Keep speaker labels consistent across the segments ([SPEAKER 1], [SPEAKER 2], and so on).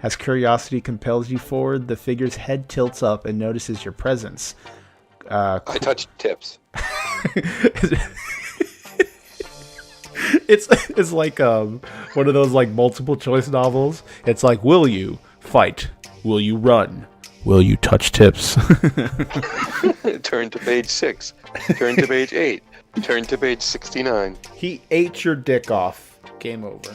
[SPEAKER 1] As curiosity compels you forward, the figure's head tilts up and notices your presence.
[SPEAKER 2] I touch tips.
[SPEAKER 1] It's like one of those like multiple choice novels. It's like, will you fight? Will you run? Will you touch tips?
[SPEAKER 2] Turn to page 6. Turn to page 8. Turn to page 69.
[SPEAKER 1] He ate your dick off. Game over.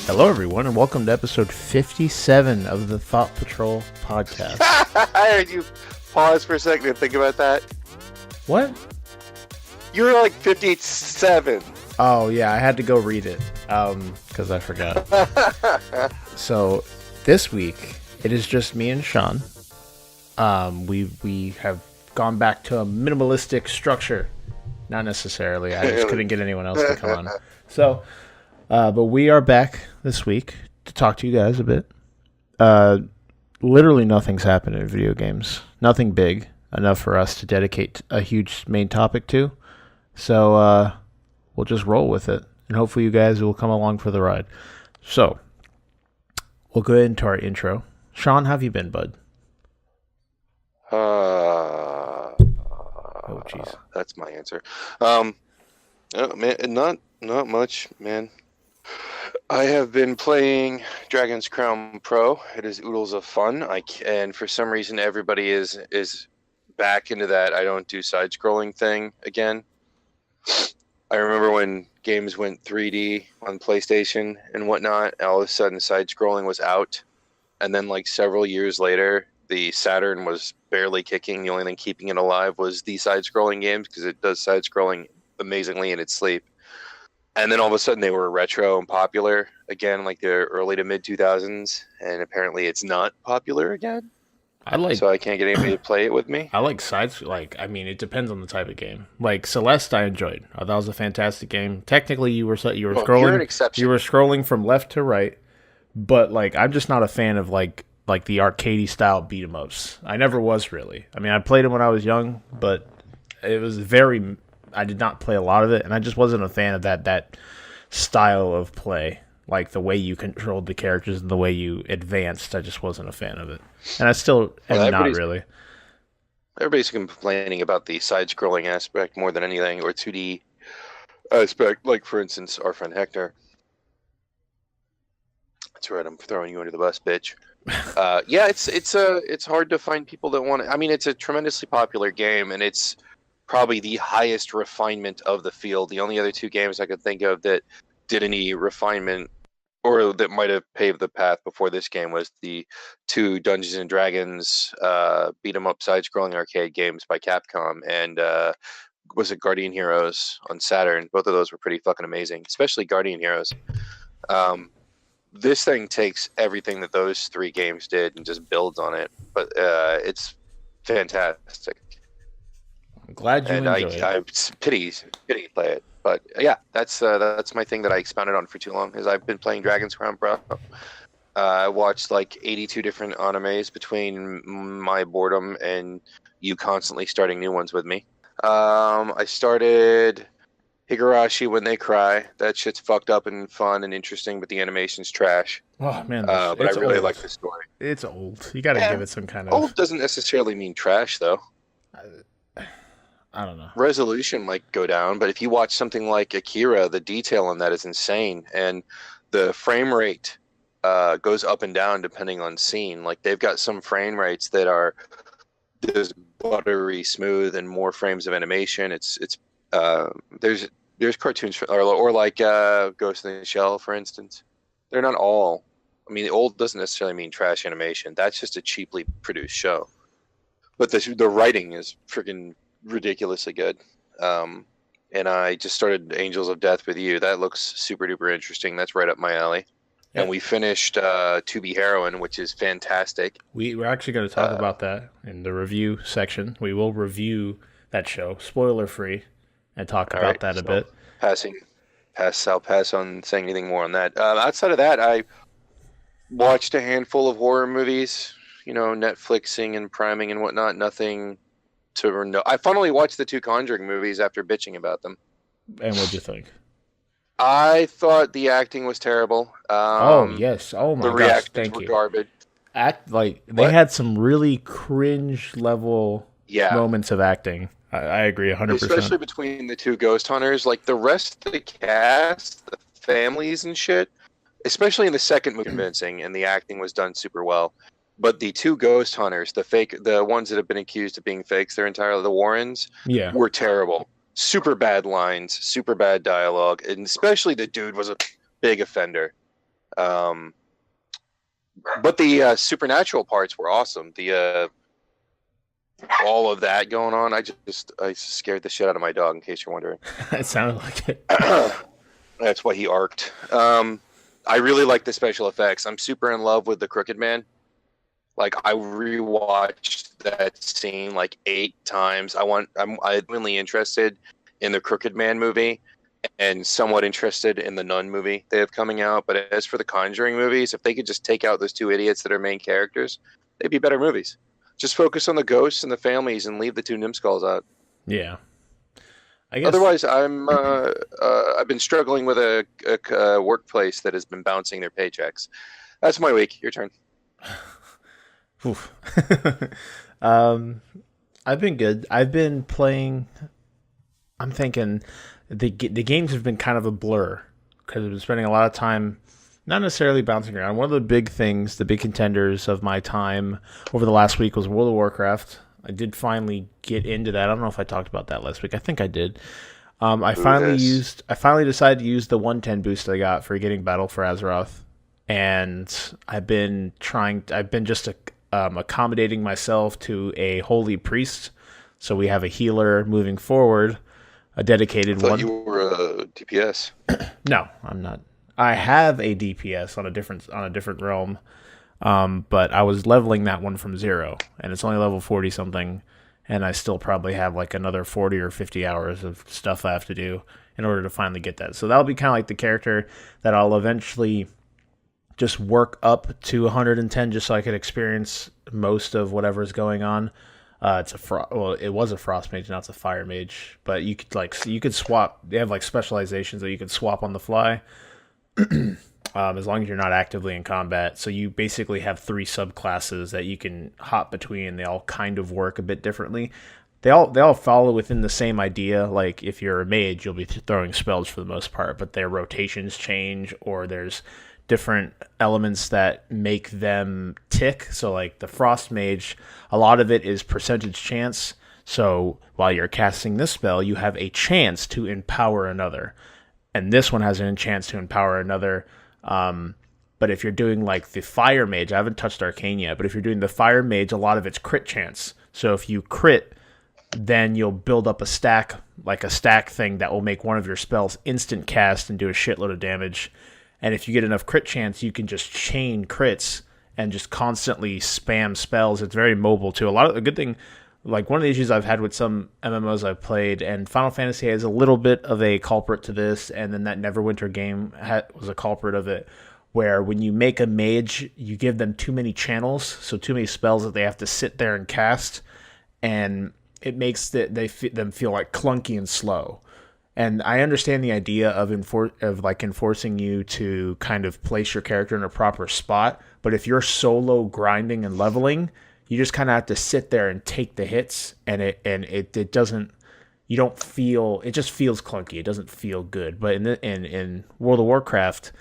[SPEAKER 1] Hello, everyone, and welcome to episode 57 of the Thought Patrol podcast.
[SPEAKER 2] I heard you pause for a second and think about that.
[SPEAKER 1] What?
[SPEAKER 2] You were like 57.
[SPEAKER 1] Oh, yeah, I had to go read it because I forgot. So, this week, it is just me and Shawn. We have gone back to a minimalistic structure. Not necessarily. I just couldn't get anyone else to come on. So... but we are back this week to talk to you guys a bit. Literally nothing's happened in video games. Nothing big enough for us to dedicate a huge main topic to. So we'll just roll with it. And hopefully you guys will come along for the ride. So we'll go into our intro. Shawn, how have you been, bud?
[SPEAKER 2] Oh,
[SPEAKER 1] jeez.
[SPEAKER 2] That's my answer. Oh, man, not much, man. I have been playing Dragon's Crown Pro. It is oodles of fun. And for some reason, everybody is back into that I don't do side-scrolling thing again. I remember when games went 3D on PlayStation and whatnot, all of a sudden side-scrolling was out. And then like several years later, the Saturn was barely kicking. The only thing keeping it alive was the side-scrolling games because it does side-scrolling amazingly in its sleep. And then all of a sudden they were retro and popular again, like the early to mid 2000s, and apparently it's not popular again. So I can't get anybody to play it with me.
[SPEAKER 1] I like sides. It depends on the type of game. Like Celeste, I enjoyed. I thought it was a fantastic game. Technically, you were scrolling.
[SPEAKER 2] You're an exception.
[SPEAKER 1] You were scrolling from left to right, but like I'm just not a fan of like the arcadey style beat 'em ups. I never was really. I mean, I played them when I was young, but it was very. I did not play a lot of it, and I just wasn't a fan of that style of play. Like the way you controlled the characters and the way you advanced, I just wasn't a fan of it. And I still am not really.
[SPEAKER 2] Everybody's complaining about the side-scrolling aspect more than anything, or 2D aspect. Like, for instance, our friend Hector. That's right, I'm throwing you under the bus, bitch. Yeah, it's hard to find people that want it. I mean, it's a tremendously popular game, and it's probably the highest refinement of the field. The only other two games I could think of that did any refinement or that might have paved the path before this game was the two Dungeons and Dragons beat 'em up side-scrolling arcade games by Capcom, and was it Guardian Heroes on Saturn? Both of those were pretty fucking amazing, especially Guardian Heroes. This thing takes everything that those three games did and just builds on it, but it's fantastic.
[SPEAKER 1] I'm glad you enjoyed it.
[SPEAKER 2] I pity play it, but yeah, that's my thing that I expounded on for too long. Is I've been playing Dragon's Crown Pro. I watched like 82 different animes between my boredom and you constantly starting new ones with me. I started Higurashi When They Cry. That shit's fucked up and fun and interesting, but the animation's trash.
[SPEAKER 1] Oh man,
[SPEAKER 2] but I really like the story.
[SPEAKER 1] It's old. You got to give it some kind of.
[SPEAKER 2] Old doesn't necessarily mean trash, though.
[SPEAKER 1] I don't know.
[SPEAKER 2] Resolution might go down, but if you watch something like Akira, the detail on that is insane, and the frame rate goes up and down depending on scene. Like they've got some frame rates that are just buttery smooth and more frames of animation. There's cartoons or like Ghost in the Shell, for instance. They're not all. I mean, old doesn't necessarily mean trash animation. That's just a cheaply produced show. But the writing is freaking ridiculously good. And I just started Angels of Death with You. That looks super duper interesting. That's right up my alley. Yeah. And we finished To Be Heroine, which is fantastic.
[SPEAKER 1] We're actually going to talk about that in the review section. We will review that show, spoiler free, and talk about that a bit.
[SPEAKER 2] I'll pass on saying anything more on that. Outside of that, I watched a handful of horror movies, Netflixing and priming and whatnot. Nothing to know. I finally watched the 2 Conjuring movies after bitching about them.
[SPEAKER 1] And what'd you think?
[SPEAKER 2] I thought the acting was terrible.
[SPEAKER 1] Oh yes. Oh my
[SPEAKER 2] The
[SPEAKER 1] gosh.
[SPEAKER 2] reactions
[SPEAKER 1] Thank
[SPEAKER 2] were
[SPEAKER 1] you.
[SPEAKER 2] garbage.
[SPEAKER 1] They had some really cringe level moments of acting. I agree 100%.
[SPEAKER 2] Especially between the 2 ghost hunters. Like the rest of the cast, the families and shit, especially in the second movie, convincing, and the acting was done super well. But the 2 ghost hunters, the ones that have been accused of being fakes their entire the Warrens, were terrible. Super bad lines, super bad dialogue, and especially the dude was a big offender. But the supernatural parts were awesome. The all of that going on, I scared the shit out of my dog. In case you're wondering,
[SPEAKER 1] It sounded like it.
[SPEAKER 2] That's why he arced. I really like the special effects. I'm super in love with the Crooked Man. Like I rewatched that scene like 8 times. I'm really interested in the Crooked Man movie and somewhat interested in the Nun movie they have coming out. But as for the Conjuring movies, if they could just take out those 2 idiots that are main characters, they'd be better movies. Just focus on the ghosts and the families and leave the 2 Nimskulls out.
[SPEAKER 1] Yeah. I guess.
[SPEAKER 2] Otherwise, I've been struggling with a workplace that has been bouncing their paychecks. That's my week. Your turn.
[SPEAKER 1] I've been good. I've been playing. I'm thinking the games have been kind of a blur because I've been spending a lot of time not necessarily bouncing around. One of the big things, the big contenders of my time over the last week was World of Warcraft. I did finally get into that. I don't know if I talked about that last week. I think I did. I finally decided to use the 110 boost I got for getting Battle for Azeroth, and I've been just accommodating myself to a holy priest. So we have a healer moving forward, a dedicated one.
[SPEAKER 2] You were a DPS.
[SPEAKER 1] No, I'm not. I have a DPS on a different realm, but I was leveling that one from 0, and it's only level 40 something, and I still probably have like another 40 or 50 hours of stuff I have to do in order to finally get that. So that'll be kind of like the character that I'll eventually just work up to 110 just so I could experience most of whatever's going on. It was a frost mage, now it's a fire mage, but you could swap. They have like specializations that you could swap on the fly. As long as you're not actively in combat. So you basically have 3 subclasses that you can hop between. They all kind of work a bit differently. They all follow within the same idea. Like if you're a mage, you'll be throwing spells for the most part, but their rotations change, or there's different elements that make them tick. So like the frost mage, a lot of it is percentage chance. So while you're casting this spell, you have a chance to empower another. And this one has a chance to empower another. But if you're doing like the fire mage, I haven't touched arcane yet, but if you're doing the fire mage, a lot of it's crit chance. So if you crit, then you'll build up a stack thing that will make one of your spells instant cast and do a shitload of damage. And if you get enough crit chance, you can just chain crits and just constantly spam spells. It's very mobile too. A good thing. Like one of the issues I've had with some MMOs I've played, and Final Fantasy has a little bit of a culprit to this, and then that Neverwinter game was a culprit of it, where when you make a mage, you give them too many channels, so too many spells that they have to sit there and cast, and it makes them feel like clunky and slow. And I understand the idea of enforcing you to kind of place your character in a proper spot, but if you're solo grinding and leveling, you just kind of have to sit there and take the hits, and it doesn't. You don't feel. It just feels clunky. It doesn't feel good. But in World of Warcraft,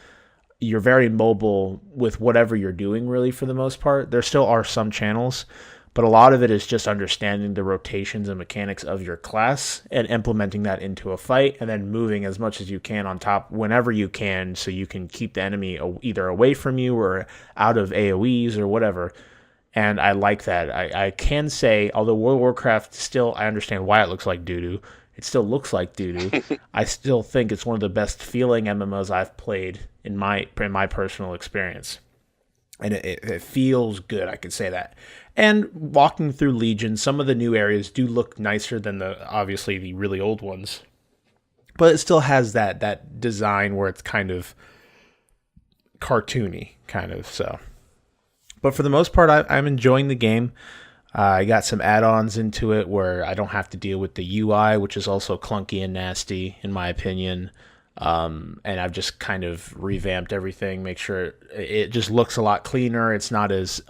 [SPEAKER 1] you're very mobile with whatever you're doing. Really, for the most part, there still are some channels, but a lot of it is just understanding the rotations and mechanics of your class and implementing that into a fight, and then moving as much as you can on top whenever you can, so you can keep the enemy either away from you or out of AoEs or whatever. And I like that. I can say, although World of Warcraft still, I understand why it looks like doo-doo. It still looks like doo-doo. I still think it's one of the best feeling MMOs I've played in my personal experience. And it feels good, I can say that. And walking through Legion, some of the new areas do look nicer than obviously the really old ones. But it still has that design where it's kind of cartoony, kind of, so... But for the most part, I'm enjoying the game. I got some add-ons into it where I don't have to deal with the UI, which is also clunky and nasty in my opinion. And I've just kind of revamped everything, make sure it just looks a lot cleaner. It's not as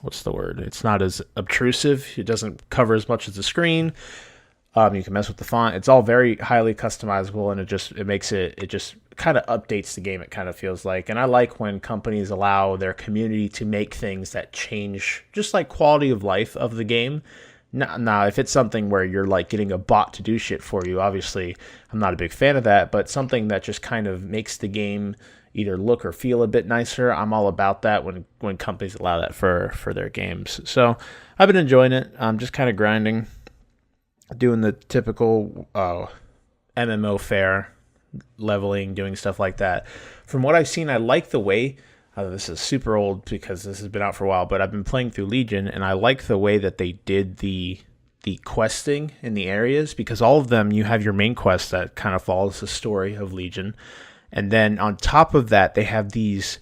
[SPEAKER 1] what's the word? It's not as obtrusive. It doesn't cover as much as the screen. You can mess with the font. It's all very highly customizable, and it makes it just kind of updates the game. It kind of feels like, and I like when companies allow their community to make things that change just like quality of life of the game. Now, if it's something where you're like getting a bot to do shit for you, obviously I'm not a big fan of that. But something that just kind of makes the game either look or feel a bit nicer, I'm all about that when companies allow that for their games. So I've been enjoying it. I'm just kind of grinding, doing the typical MMO fare, leveling, doing stuff like that. From what I've seen, I like the way, this is super old because this has been out for a while, but I've been playing through Legion, and I like the way that they did the questing in the areas, because all of them, you have your main quest that kind of follows the story of Legion, and then on top of that, they have these,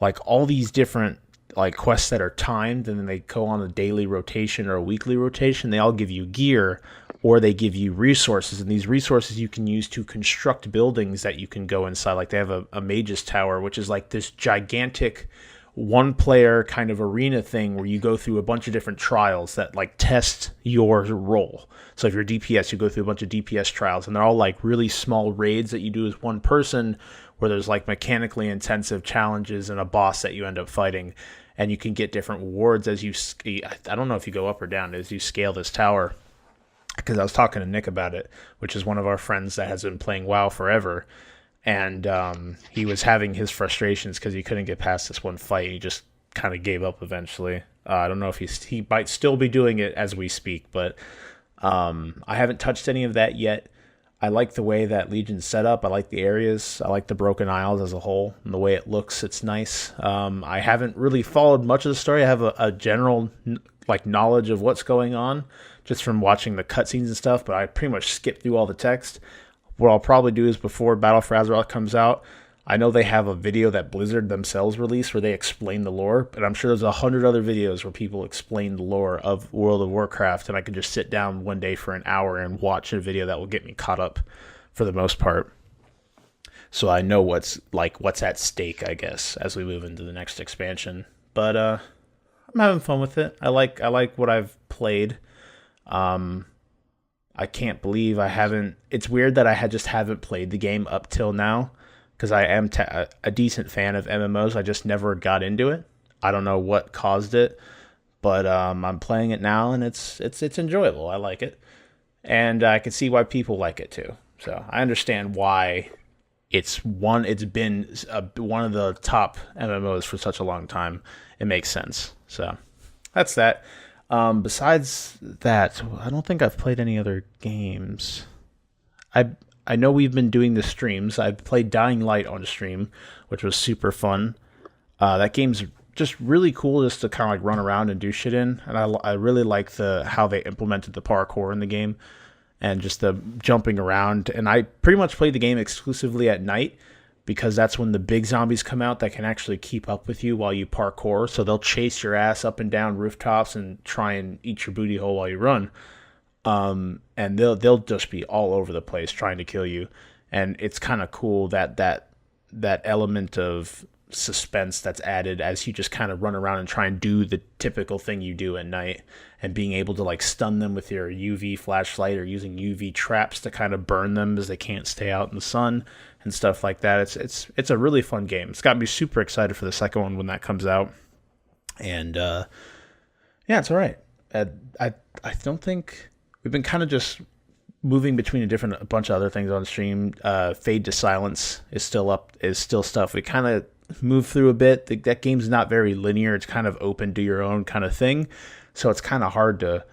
[SPEAKER 1] like, all these different like quests that are timed, and then they go on a daily rotation or a weekly rotation. They all give you gear, or they give you resources, and these resources you can use to construct buildings that you can go inside. Like they have a mage's tower, which is like this gigantic one-player kind of arena thing where you go through a bunch of different trials that like test your role. So if you're DPS, you go through a bunch of DPS trials, and they're all like really small raids that you do as one person, where there's like mechanically intensive challenges and a boss that you end up fighting. And you can get different rewards as you, I don't know if you go up or down as you scale this tower. Because I was talking to Nick about it, which is one of our friends that has been playing WoW forever. And he was having his frustrations because he couldn't get past this one fight. He just kind of gave up eventually. I don't know if he might still be doing it as we speak, but I haven't touched any of that yet. I like the way that Legion's set up. I like the areas. I like the Broken Isles as a whole, and the way it looks. It's nice. I haven't really followed much of the story. I have a general like knowledge of what's going on just from watching the cutscenes and stuff, but I pretty much skipped through all the text. What I'll probably do is before Battle for Azeroth comes out, I know they have a video that Blizzard themselves released where they explain the lore, but I'm sure there's 100 other videos where people explain the lore of World of Warcraft, and I could just sit down one day for an hour and watch a video that will get me caught up for the most part. So I know what's at stake, I guess, as we move into the next expansion. But I'm having fun with it. I like what I've played. I can't believe I haven't. It's weird that I just haven't played the game up till now, because I am a decent fan of MMOs. I just never got into it. I don't know what caused it, but I'm playing it now, and it's enjoyable. I like it, and I can see why people like it too. So I understand why it's been one of the top MMOs for such a long time. It makes sense. So that's that. Besides that, I don't think I've played any other games. I know we've been doing the streams. I've played Dying Light on stream, which was super fun. That game's just really cool just to kind of like run around and do shit in. And I really like how they implemented the parkour in the game and just the jumping around. And I pretty much played the game exclusively at night, because that's when the big zombies come out that can actually keep up with you while you parkour. So they'll chase your ass up and down rooftops and try and eat your booty hole while you run. And they'll just be all over the place trying to kill you. And it's kind of cool that element of suspense that's added as you just kind of run around and try and do the typical thing you do at night, and being able to like stun them with your UV flashlight or using UV traps to kind of burn them as they can't stay out in the sun and stuff like that. It's a really fun game. It's got me super excited for the second one when that comes out. And yeah, it's all right. I don't think we've been kind of just moving between a bunch of other things on stream. Fade to Silence is still stuff we kind of move through a bit. That game's not very linear. It's kind of open, do your own kind of thing. So it's kind of hard to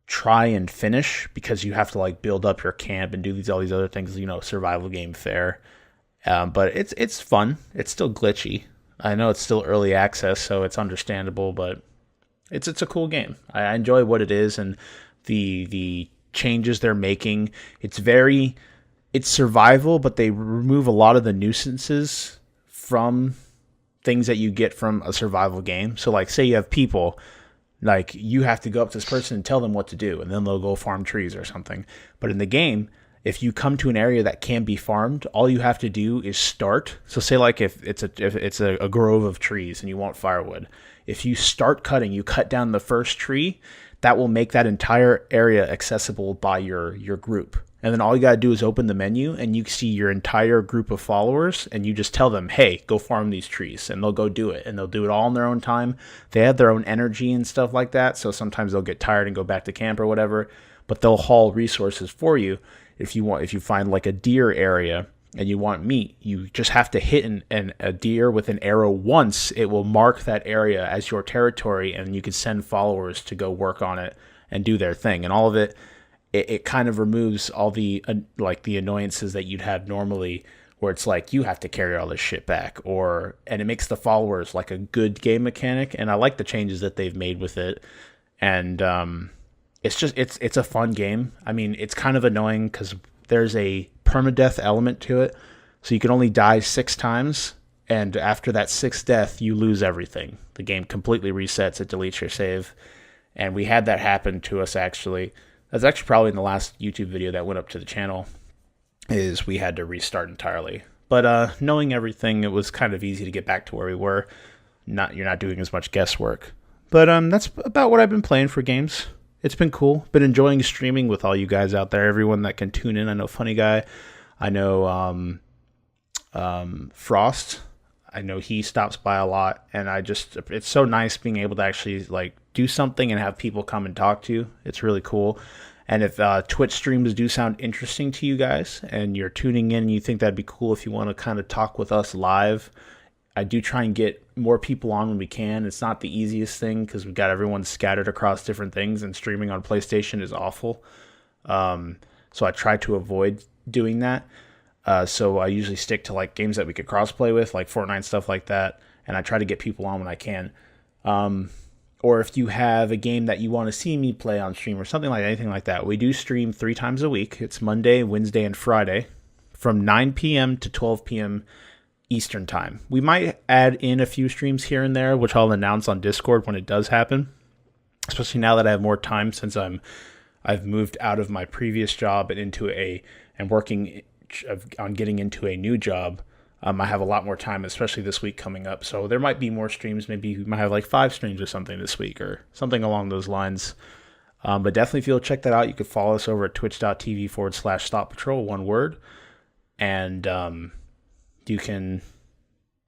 [SPEAKER 1] try and finish, because you have to like build up your camp and do all these other things, survival game fare. But it's fun. It's still glitchy. I know it's still early access, so it's understandable, but it's a cool game. I enjoy what it is, and the changes they're making. It's survival, but they remove a lot of the nuisances from things that you get from a survival game. So like, say you have people, Like, you have to go up to this person and tell them what to do, and then they'll go farm trees or something. But in the game, if you come to an area that can be farmed, all you have to do is start. So say like if it's a grove of trees and you want firewood, if you start cutting, you cut down the first tree, that will make that entire area accessible by your group. And then all you got to do is open the menu and you see your entire group of followers and you just tell them, hey, go farm these trees. And they'll go do it. And they'll do it all in their own time. They have their own energy and stuff like that. So sometimes they'll get tired and go back to camp or whatever. But they'll haul resources for you. If you find like a deer area and you want meat, you just have to hit a deer with an arrow once. It will mark that area as your territory and you can send followers to go work on it and do their thing. And all of it kind of removes all the like the annoyances that you'd have normally, where it's like you have to carry all this shit back, and it makes the followers like a good game mechanic. And I like the changes that they've made with it, and it's a fun game. I mean, it's kind of annoying because there's a permadeath element to it, so you can only die 6 times, and after that 6th death, you lose everything. The game completely resets; it deletes your save, and we had that happen to us actually. That's actually probably in the last YouTube video that went up to the channel, is we had to restart entirely. But knowing everything, it was kind of easy to get back to where we were. You're not doing as much guesswork. But that's about what I've been playing for games. It's been cool. Been enjoying streaming with all you guys out there, everyone that can tune in. I know Funny Guy. I know Frost. I know he stops by a lot, and it's so nice being able to actually like do something and have people come and talk to you. It's really cool. And if Twitch streams do sound interesting to you guys and you're tuning in and you think that'd be cool if you want to kind of talk with us live, I do try and get more people on when we can. It's not the easiest thing because we've got everyone scattered across different things, and streaming on PlayStation is awful. So I try to avoid doing that. So I usually stick to like games that we could crossplay with, like Fortnite, stuff like that. And I try to get people on when I can. Or if you have a game that you want to see me play on stream or something like anything like that, we do stream 3 times a week. It's Monday, Wednesday, and Friday from 9 p.m. to 12 p.m. Eastern time. We might add in a few streams here and there, which I'll announce on Discord when it does happen. Especially now that I have more time since I've moved out of my previous job and working on getting into a new job. I have a lot more time, especially this week coming up. So there might be more streams. Maybe we might have like 5 streams or something this week or something along those lines. But definitely feel check that out. You can follow us over at twitch.tv/ThoughtPatrol, one word. And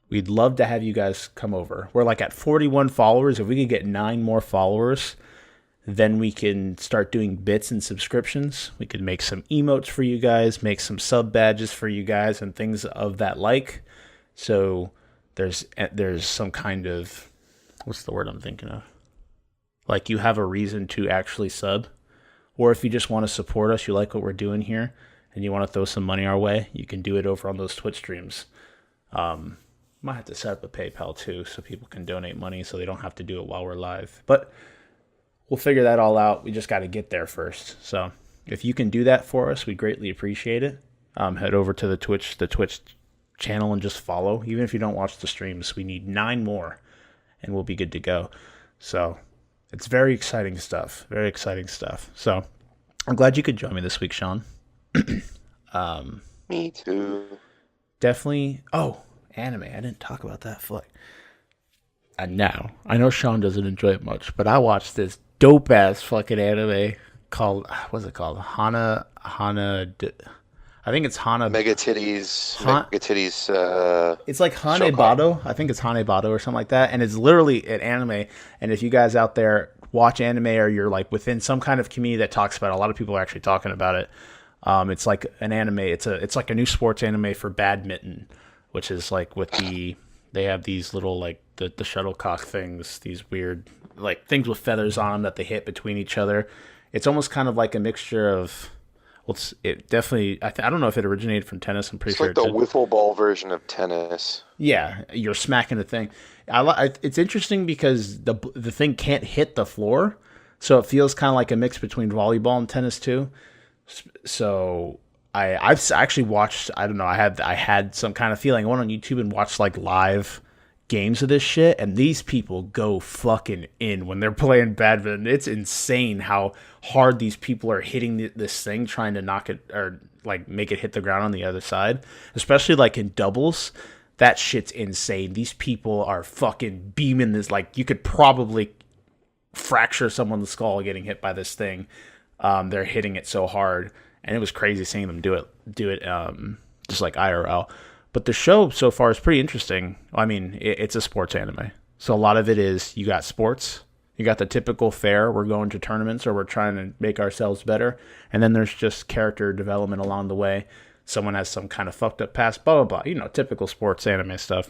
[SPEAKER 1] we'd love to have you guys come over. We're like at 41 followers. If we could get 9 more followers, then we can start doing bits and subscriptions. We could make some emotes for you guys, make some sub badges for you guys, and things of that like. So there's some kind of, what's the word I'm thinking of? Like you have a reason to actually sub. Or if you just want to support us, you like what we're doing here, and you want to throw some money our way, you can do it over on those Twitch streams. Might have to set up a PayPal too, so people can donate money so they don't have to do it while we're live. But we'll figure that all out. We just got to get there first. So if you can do that for us, we greatly appreciate it. Head over to the Twitch channel and just follow. Even if you don't watch the streams, we need 9 more and we'll be good to go. So it's very exciting stuff. Very exciting stuff. So I'm glad you could join me this week, Shawn.
[SPEAKER 2] Me too.
[SPEAKER 1] Definitely. Oh, anime. I didn't talk about that. Fuck. And now, I know Shawn doesn't enjoy it much, but I watched this dope ass fucking anime called, what's it called? I think it's Hana.
[SPEAKER 2] Mega titties.
[SPEAKER 1] It's like Hanebado. I think it's Hanebado or something like that. And it's literally an anime. And if you guys out there watch anime or you're like within some kind of community that talks about it, a lot of people are actually talking about it. It's like an anime. It's like a new sports anime for badminton, which is like they have these little like the shuttlecock things, these weird like things with feathers on them that they hit between each other. It's almost kind of like a mixture of, well, it definitely, I don't know if it originated from tennis. I'm pretty sure
[SPEAKER 2] it's like the wiffle ball version of tennis.
[SPEAKER 1] Yeah, you're smacking the thing. It's interesting because the thing can't hit the floor, so it feels kind of like a mix between volleyball and tennis too. So I've actually watched, I don't know, I had some kind of feeling. I went on YouTube and watched like live games of this shit, and these people go fucking in when they're playing badminton. It's insane how hard these people are hitting this thing, trying to knock it or like make it hit the ground on the other side, especially like in doubles. That shit's insane. These people are fucking beaming this. Like, you could probably fracture someone's skull getting hit by this thing. They're hitting it so hard, and it was crazy seeing them do it just like IRL. But the show so far is pretty interesting. I mean, it's a sports anime, so a lot of it is, you got sports, you got the typical fare, we're going to tournaments or we're trying to make ourselves better, and then there's just character development along the way. Someone has some kind of fucked up past, blah, blah, blah. Typical sports anime stuff.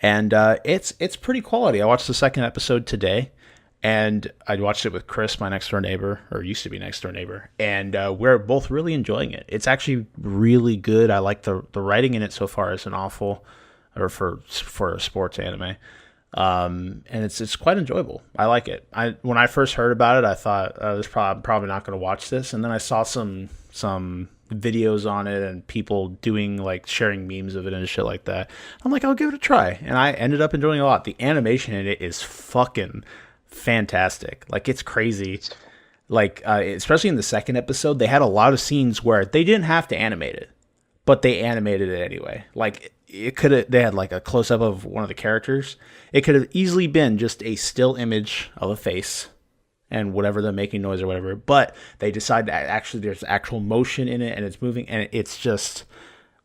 [SPEAKER 1] And it's pretty quality. I watched the second episode today, and I watched it with Chris, my next-door neighbor, or used to be next-door neighbor, and we're both really enjoying it. It's actually really good. I like the writing in it so far isn't awful, or for a sports anime. And it's quite enjoyable. I like it. When I first heard about it, I thought I'm probably not going to watch this, and then I saw some videos on it and people doing like sharing memes of it and shit like that. I'm like, I'll give it a try, and I ended up enjoying it a lot. The animation in it is fucking fantastic. Like, it's crazy. Like, especially in the second episode, they had a lot of scenes where they didn't have to animate it, but they animated it anyway. Like, they had like a close up of one of the characters. It could have easily been just a still image of a face and whatever, they're making noise or whatever, but they decide that actually there's actual motion in it and it's moving, and it's just,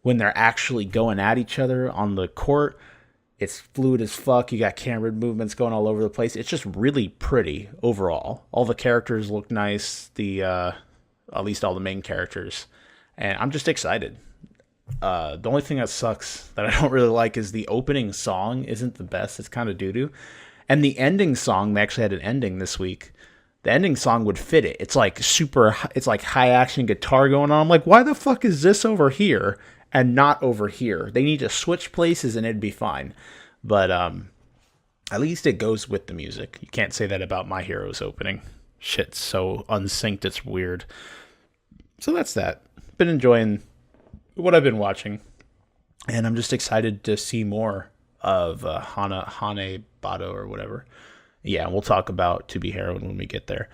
[SPEAKER 1] when they're actually going at each other on the court, it's fluid as fuck. You got camera movements going all over the place. It's just really pretty overall. All the characters look nice, at least all the main characters, and I'm just excited. The only thing that sucks that I don't really like is the opening song isn't the best. It's kind of doo-doo. And the ending song, they actually had an ending this week. The ending song would fit it. It's like it's like high action guitar going on. I'm like, why the fuck is this over here and not over here? They need to switch places and it'd be fine. But at least it goes with the music. You can't say that about My Hero's opening. Shit's so unsynced, it's weird. So that's that. Been enjoying what I've been watching, and I'm just excited to see more of Hane Bado or whatever. Yeah, we'll talk about To Be Heroine when we get there.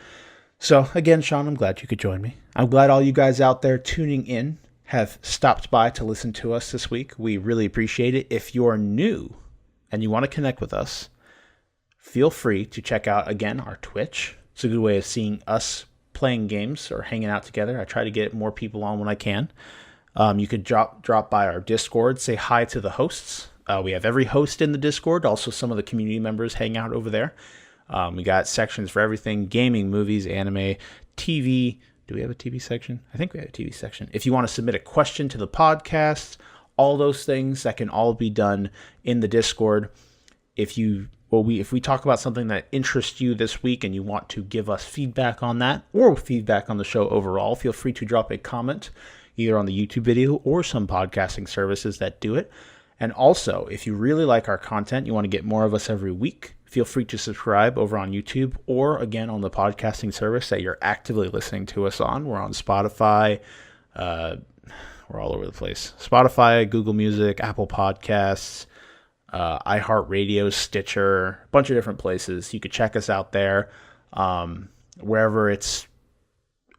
[SPEAKER 1] So again, Shawn, I'm glad you could join me. I'm glad all you guys out there tuning in have stopped by to listen to us this week. We really appreciate it. If you're new and you want to connect with us, feel free to check out, again, our Twitch. It's a good way of seeing us playing games or hanging out together. I try to get more people on when I can. You could drop by our Discord, say hi to the hosts. We have every host in the Discord. Also, some of the community members hang out over there. We got sections for everything: gaming, movies, anime, TV. Do we have a TV section? I think we have a TV section. If you want to submit a question to the podcast, all those things, that can all be done in the Discord. If we talk about something that interests you this week and you want to give us feedback on that, or feedback on the show overall, feel free to drop a comment either on the YouTube video or some podcasting services that do it. And also, if you really like our content, you want to get more of us every week, feel free to subscribe over on YouTube or, again, on the podcasting service that you're actively listening to us on. We're on Spotify. We're all over the place. Spotify, Google Music, Apple Podcasts, iHeartRadio, Stitcher, a bunch of different places. You could check us out there, wherever it's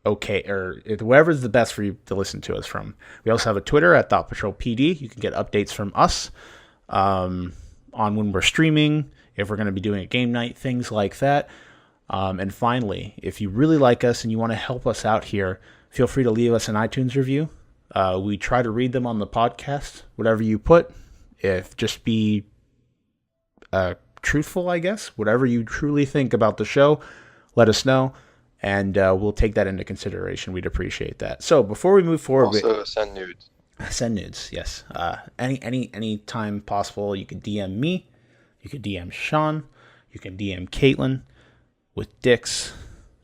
[SPEAKER 1] okay, or wherever's the best for you to listen to us from. We also have a Twitter at ThoughtPatrolPD. You can get updates from us on when we're streaming, if we're going to be doing a game night, things like that. And finally, if you really like us and you want to help us out here, feel free to leave us an iTunes review. We try to read them on the podcast, whatever you put. If just be truthful, I guess. Whatever you truly think about the show, let us know. And we'll take that into consideration. We'd appreciate that. So before we move forward,
[SPEAKER 2] also send nudes.
[SPEAKER 1] Send nudes, yes. Any time possible, you can DM me, you can DM Shawn, you can DM Caitlyn with dicks.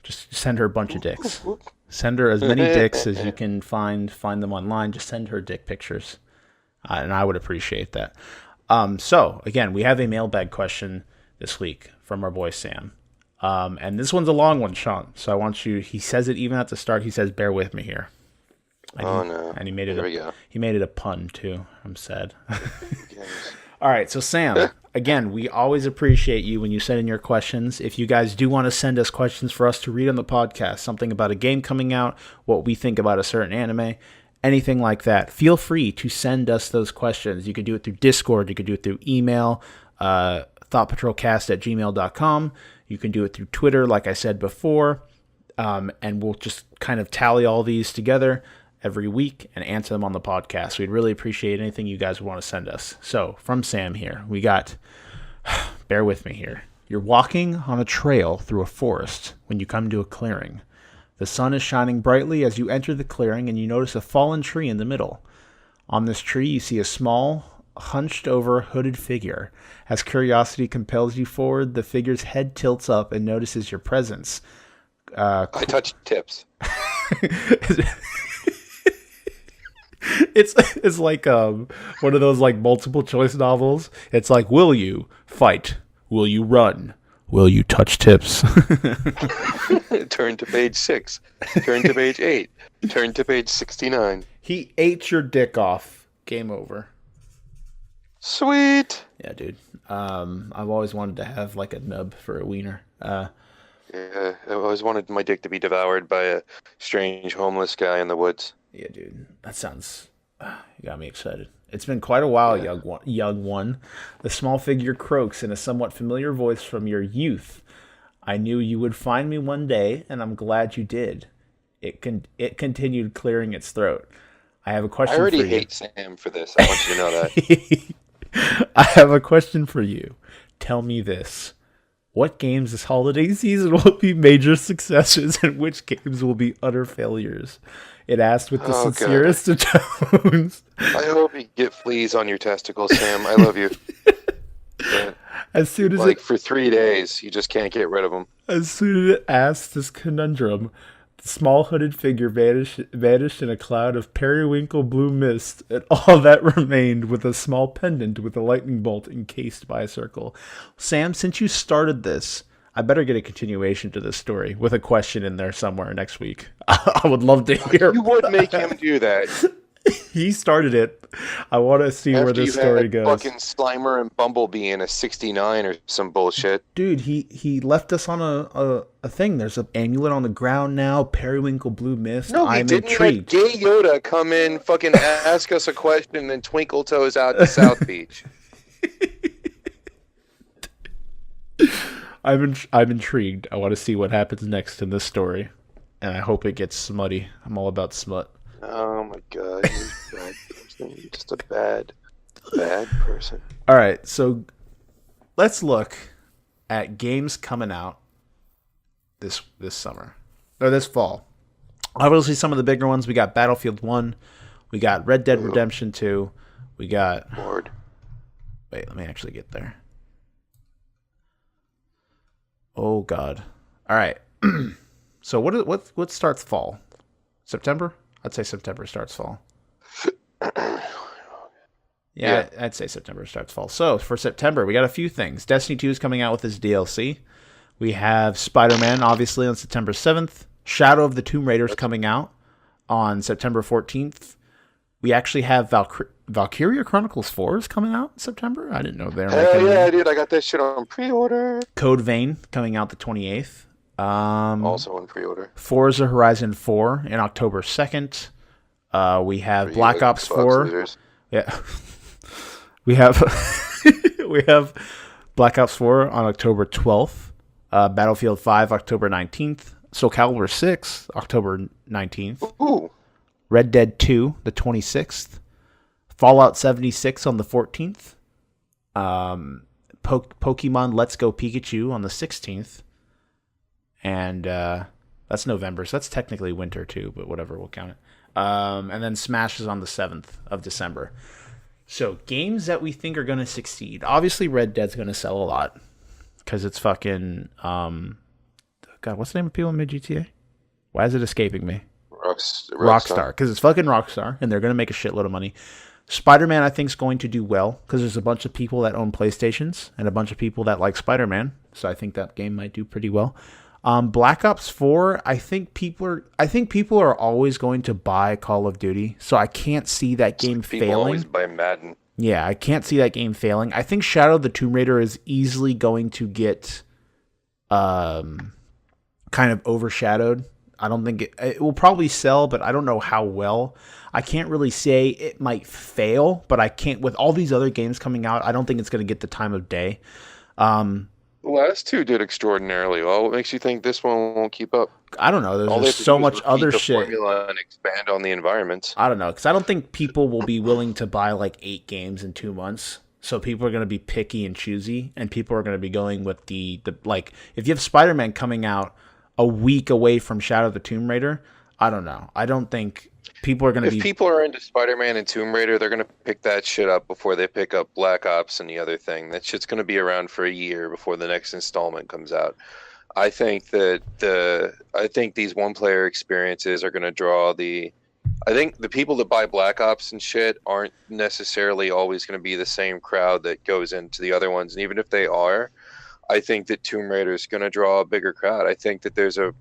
[SPEAKER 1] Just send her a bunch of dicks. Send her as many dicks as you can find them online. Just send her dick pictures, and I would appreciate that. So again, we have a mailbag question this week from our boy Sam. And this one's a long one, Shawn. So I want you. He says it even at the start. He says, "Bear with me here."
[SPEAKER 2] No!
[SPEAKER 1] And he made it. He made it a pun too. I'm sad. All right, so Sam, again, we always appreciate you when you send in your questions. If you guys do want to send us questions for us to read on the podcast, something about a game coming out, what we think about a certain anime, anything like that, feel free to send us those questions. You can do it through Discord. You can do it through email, thoughtpatrolcast@gmail.com. You can do it through Twitter, like I said before, and we'll just kind of tally all these together every week and answer them on the podcast. We'd really appreciate anything you guys want to send us. So, from Sam here, we got, bear with me here. You're walking on a trail through a forest when you come to a clearing. The sun is shining brightly as you enter the clearing, and you notice a fallen tree in the middle. On this tree, you see a small, hunched-over, hooded figure. As curiosity compels you forward, the figure's head tilts up and notices your presence.
[SPEAKER 2] I touch tips.
[SPEAKER 1] It's like one of those like multiple choice novels. It's like, will you fight? Will you run? Will you touch tips?
[SPEAKER 2] Turn to page 6. Turn to page 8. Turn to page 69.
[SPEAKER 1] He ate your dick off. Game over.
[SPEAKER 2] Sweet.
[SPEAKER 1] Yeah, dude. I've always wanted to have like a nub for a wiener.
[SPEAKER 2] Yeah, I always wanted my dick to be devoured by a strange homeless guy in the woods.
[SPEAKER 1] Yeah, dude. That sounds... you got me excited. It's been quite a while,
[SPEAKER 2] Yeah.
[SPEAKER 1] young one. The small figure croaks in a somewhat familiar voice from your youth. I knew you would find me one day, and I'm glad you did. It continued clearing its throat. I have a question for you.
[SPEAKER 2] I already hate Sam for this. I want you to know that.
[SPEAKER 1] I have a question for you. Tell me this. What games this holiday season will be major successes and which games will be utter failures? It asked with the sincerest of tones.
[SPEAKER 2] I hope you get fleas on your testicles, Sam. I love you. But,
[SPEAKER 1] as soon as
[SPEAKER 2] for 3 days, you just can't get rid of them.
[SPEAKER 1] As soon as it asked this conundrum, the small hooded figure vanished in a cloud of periwinkle blue mist, and all that remained with a small pendant with a lightning bolt encased by a circle. Sam, since you started this, I better get a continuation to this story with a question in there somewhere next week. I would love to hear.
[SPEAKER 2] You would make him do that.
[SPEAKER 1] He started it. I want to see where this story goes.
[SPEAKER 2] Fucking Slimer and Bumblebee in a 69 or some bullshit.
[SPEAKER 1] Dude, he left us on a thing. There's an amulet on the ground now. Periwinkle blue mist.
[SPEAKER 2] No, he didn't. Intrigued. Let Gay Yoda come in, fucking ask us a question, and then twinkle toes out to South Beach.
[SPEAKER 1] I'm intrigued. I want to see what happens next in this story, and I hope it gets smutty. I'm all about smut.
[SPEAKER 2] Oh my god, you're a bad person. You're just a bad person.
[SPEAKER 1] All right, so let's look at games coming out this summer or this fall. Obviously, some of the bigger ones. We got Battlefield 1. We got Red Dead Redemption 2. We got.
[SPEAKER 2] Lord.
[SPEAKER 1] Wait, let me actually get there. Oh God! All right. So what starts fall? September? I'd say September starts fall. Yeah, I'd say September starts fall. So for September, we got a few things. Destiny 2 is coming out with its DLC. We have Spider-Man, obviously, on September 7th. Shadow of the Tomb Raider is coming out on September 14th. We actually have Valkyria Chronicles 4 is coming out in September. I didn't know they were making
[SPEAKER 2] Hell yeah, dude. I got that shit on pre-order.
[SPEAKER 1] Code Vein coming out the 28th.
[SPEAKER 2] Also on pre-order.
[SPEAKER 1] Forza Horizon 4 in October 2nd. We have Black Ops 4.
[SPEAKER 2] Losers.
[SPEAKER 1] Yeah. we have Black Ops 4 on October 12th. Battlefield 5 October 19th. Soul Calibur 6 October 19th.
[SPEAKER 2] Ooh.
[SPEAKER 1] Red Dead 2 the 26th. Fallout 76 on the 14th. Pokemon Let's Go Pikachu on the 16th. And that's November, so that's technically winter too, but whatever, we'll count it. And then Smash is on the 7th of December. So games that we think are going to succeed. Obviously, Red Dead's going to sell a lot because it's fucking... God, what's the name of people who made GTA? Why is it escaping me? Rockstar. Because it's fucking Rockstar, and they're going to make a shitload of money. Spider-Man, I think, is going to do well because there's a bunch of people that own PlayStations and a bunch of people that like Spider-Man. So I think that game might do pretty well. Black Ops 4, I think people are always going to buy Call of Duty, so I can't see that game failing.
[SPEAKER 2] People always buy Madden.
[SPEAKER 1] Yeah, I can't see that game failing. I think Shadow of the Tomb Raider is easily going to get kind of overshadowed. I don't think it will probably sell, but I don't know how well. I can't really say it might fail, but I can't, with all these other games coming out, I don't think it's going to get the time of day.
[SPEAKER 2] The last two did extraordinarily well. What makes you think this one won't keep up?
[SPEAKER 1] I don't know. There's just so much other shit.
[SPEAKER 2] Formula and expand on the environments.
[SPEAKER 1] I don't know, because I don't think people will be willing to buy like 8 games in 2 months. So people are going to be picky and choosy, and people are going to be going with the like. If you have Spider-Man coming out a week away from Shadow of the Tomb Raider, I don't know. I don't think people are going to be.
[SPEAKER 2] If people are into Spider-Man and Tomb Raider, they're going to pick that shit up before they pick up Black Ops and the other thing. That shit's going to be around for a year before the next installment comes out. I think these one-player experiences are going to draw the. I think the people that buy Black Ops and shit aren't necessarily always going to be the same crowd that goes into the other ones, and even if they are, I think that Tomb Raider is going to draw a bigger crowd. I think that there's a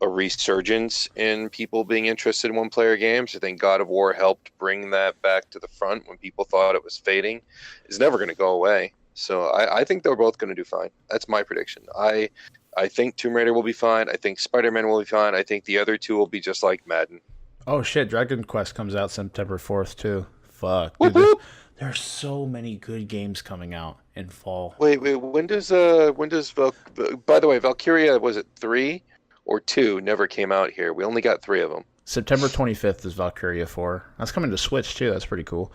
[SPEAKER 2] resurgence in people being interested in one-player games. I think God of War helped bring that back to the front when people thought it was fading. It's never going to go away. So I think they're both going to do fine. That's my prediction. I think Tomb Raider will be fine. I think Spider-Man will be fine. I think the other two will be just like Madden.
[SPEAKER 1] Oh shit, Dragon Quest comes out September 4th too. Fuck. Dude, there's so many good games coming out in fall.
[SPEAKER 2] Wait, when does by the way, Valkyria, was it 3 or 2 never came out here? We only got 3 of them.
[SPEAKER 1] September 25th is Valkyria 4. That's coming to Switch too. That's pretty cool.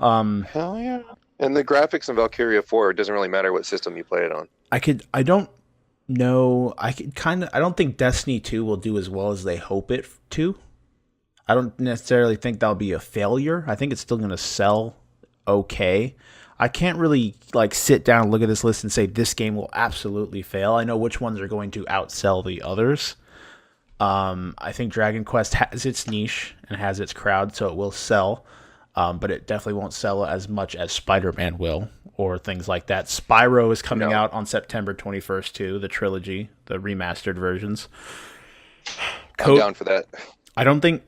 [SPEAKER 2] Hell yeah. And the graphics in Valkyria 4, it doesn't really matter what system you play it on.
[SPEAKER 1] I don't know. I don't think Destiny 2 will do as well as they hope it to. I don't necessarily think that'll be a failure. I think it's still going to sell okay. I can't really like sit down and look at this list and say this game will absolutely fail. I know which ones are going to outsell the others. I think Dragon Quest has its niche and has its crowd, so it will sell. But it definitely won't sell as much as Spider-Man will or things like that. Spyro is coming out on September 21st too, the trilogy, the remastered versions.
[SPEAKER 2] I'm down for that.
[SPEAKER 1] I don't think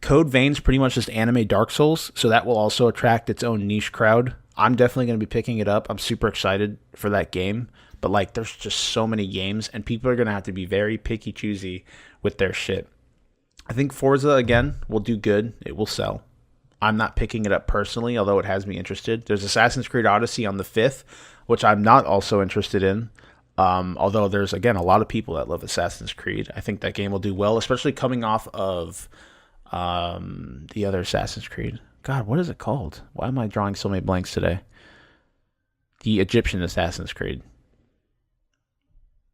[SPEAKER 1] Code Vein's pretty much just anime Dark Souls, so that will also attract its own niche crowd. I'm definitely going to be picking it up. I'm super excited for that game. But like, there's just so many games, and people are going to have to be very picky choosy with their shit. I think Forza, again, will do good. It will sell. I'm not picking it up personally, although it has me interested. There's Assassin's Creed Odyssey on the 5th, which I'm not also interested in. Although there's, again, a lot of people that love Assassin's Creed. I think that game will do well, especially coming off of the other Assassin's Creed. God, what is it called? Why am I drawing so many blanks today? The Egyptian Assassin's Creed.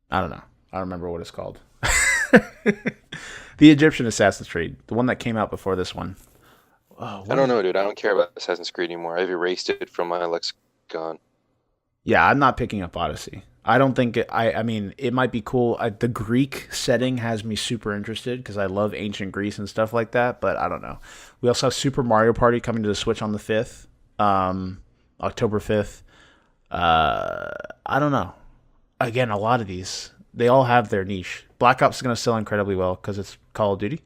[SPEAKER 1] I don't know. I don't remember what it's called. The Egyptian Assassin's Creed. The one that came out before this one.
[SPEAKER 2] Oh, I don't know, dude. I don't care about Assassin's Creed anymore. I've erased it from my lexicon.
[SPEAKER 1] Yeah, I'm not picking up Odyssey. I don't think it, I mean, it might be cool. The Greek setting has me super interested because I love ancient Greece and stuff like that, but I don't know. We also have Super Mario Party coming to the Switch on the 5th, October 5th. I don't know. Again, a lot of these, they all have their niche. Black Ops is going to sell incredibly well because it's Call of Duty.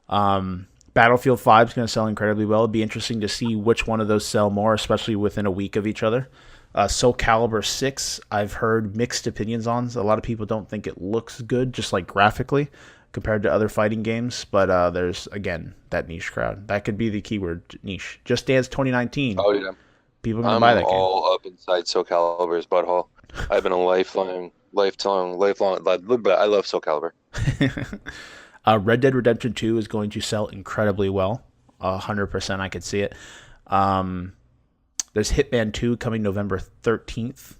[SPEAKER 1] Battlefield 5 is going to sell incredibly well. It'd be interesting to see which one of those sell more, especially within a week of each other. Soul Calibur 6, I've heard mixed opinions on. A lot of people don't think it looks good, just like graphically, compared to other fighting games. But there's, again, that niche crowd. That could be the keyword, niche. Just Dance 2019.
[SPEAKER 2] Oh, yeah.
[SPEAKER 1] People are going to buy that game.
[SPEAKER 2] I'm all up inside Soul Calibur's butthole. I've been a lifelong, I love Soul Calibur.
[SPEAKER 1] Red Dead Redemption 2 is going to sell incredibly well. 100% I could see it. There's Hitman 2 coming November 13th,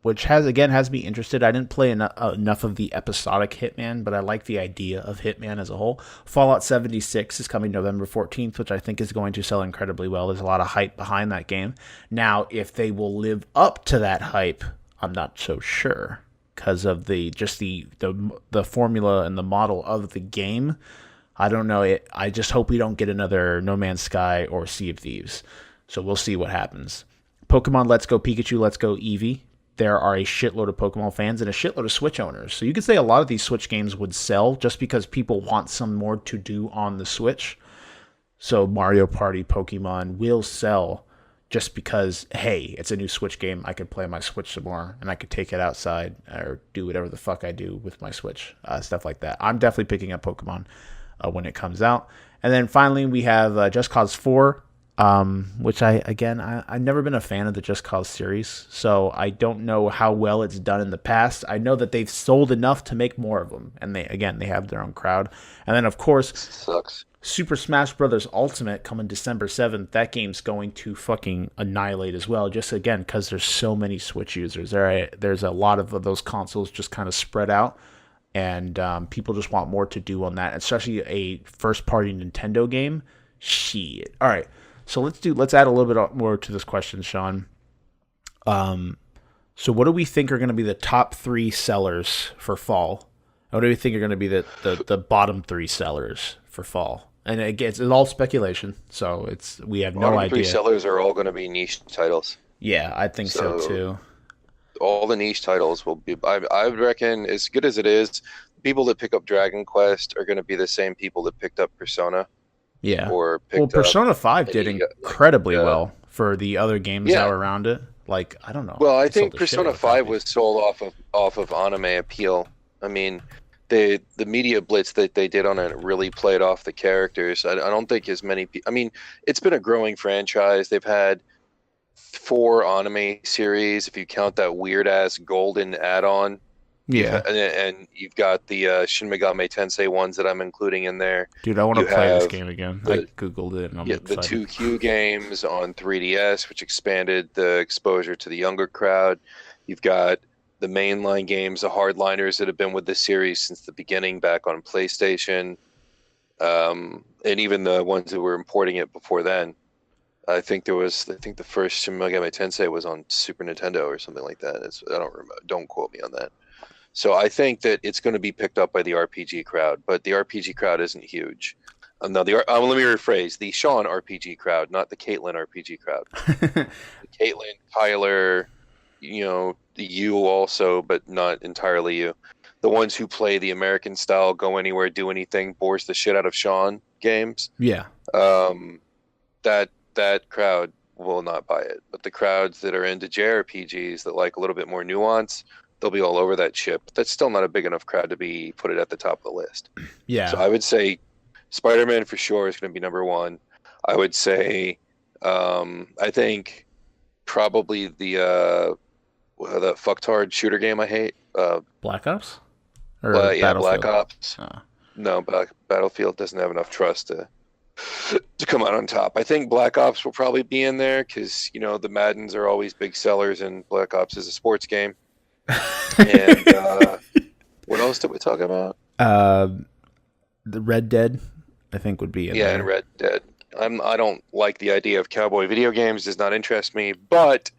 [SPEAKER 1] which has me interested. I didn't play enough of the episodic Hitman, but I like the idea of Hitman as a whole. Fallout 76 is coming November 14th, which I think is going to sell incredibly well. There's a lot of hype behind that game. Now, if they will live up to that hype, I'm not so sure because of the formula and the model of the game. I don't know. I just hope we don't get another No Man's Sky or Sea of Thieves. So we'll see what happens. Pokemon Let's Go Pikachu, Let's Go Eevee. There are a shitload of Pokemon fans and a shitload of Switch owners. So you could say a lot of these Switch games would sell just because people want some more to do on the Switch. So Mario Party, Pokemon will sell just because, hey, it's a new Switch game. I could play my Switch some more, and I could take it outside or do whatever the fuck I do with my Switch, stuff like that. I'm definitely picking up Pokemon when it comes out. And then finally, we have Just Cause 4, which I've never been a fan of the Just Cause series, so I don't know how well it's done in the past. I know that they've sold enough to make more of them, and they have their own crowd. And then, of course,
[SPEAKER 2] sucks.
[SPEAKER 1] Super Smash Bros. Ultimate coming December 7th. That game's going to fucking annihilate as well, just again because there's so many Switch users. There's a lot of those consoles just kind of spread out, and people just want more to do on that, especially a first-party Nintendo game. Shit. All right, so let's add a little bit more to this question, Shawn. So what do we think are going to be the top 3 sellers for fall? What do we think are going to be the bottom 3 sellers for fall? And again, it's all speculation, so we have no idea.
[SPEAKER 2] 3 sellers are all going to be niche titles.
[SPEAKER 1] Yeah, I think so too.
[SPEAKER 2] All the niche titles will be. I would reckon, as good as it is, people that pick up Dragon Quest are going to be the same people that picked up Persona.
[SPEAKER 1] Yeah. Persona 5 did incredibly well for the other games that were around it. Like, I don't know.
[SPEAKER 2] Well, I think Persona 5 was sold off of anime appeal. I mean, the media blitz that they did on it really played off the characters. I don't think as many people. I mean, it's been a growing franchise. They've had 4 anime series, if you count that weird ass golden add-on.
[SPEAKER 1] Yeah,
[SPEAKER 2] and you've got the Shin Megami Tensei ones that I'm including in there.
[SPEAKER 1] Dude, I want to play this game again. I googled it and I'm excited.
[SPEAKER 2] The 2Q games on 3DS, which expanded the exposure to the younger crowd. You've got the mainline games, the hardliners that have been with the series since the beginning back on PlayStation, and even the ones that were importing it before then. I think the first Shin Megami Tensei was on Super Nintendo or something like that. I don't remember. Don't quote me on that. So I think that it's going to be picked up by the RPG crowd, but the RPG crowd isn't huge. No, let me rephrase: the Shawn RPG crowd, not the Caitlyn RPG crowd. Caitlyn, Tyler, you also, but not entirely you. The ones who play the American style, go anywhere, do anything, bores the shit out of Shawn games.
[SPEAKER 1] Yeah.
[SPEAKER 2] That crowd will not buy it, but the crowds that are into JRPGs that like a little bit more nuance, they'll be all over that shit. But that's still not a big enough crowd to be put it at the top of the list.
[SPEAKER 1] Yeah.
[SPEAKER 2] So I would say Spider-Man for sure is going to be number 1. I would say, I think probably the fucktard shooter game I hate.
[SPEAKER 1] Black Ops?
[SPEAKER 2] Yeah, Black Ops. No, Battlefield doesn't have enough trust to come out on top. I think Black Ops will probably be in there because, the Maddens are always big sellers and Black Ops is a sports game. And what else did we talk about?
[SPEAKER 1] The Red Dead, I think, would be in there.
[SPEAKER 2] Yeah, and Red Dead. I don't like the idea of cowboy video games. Does not interest me. But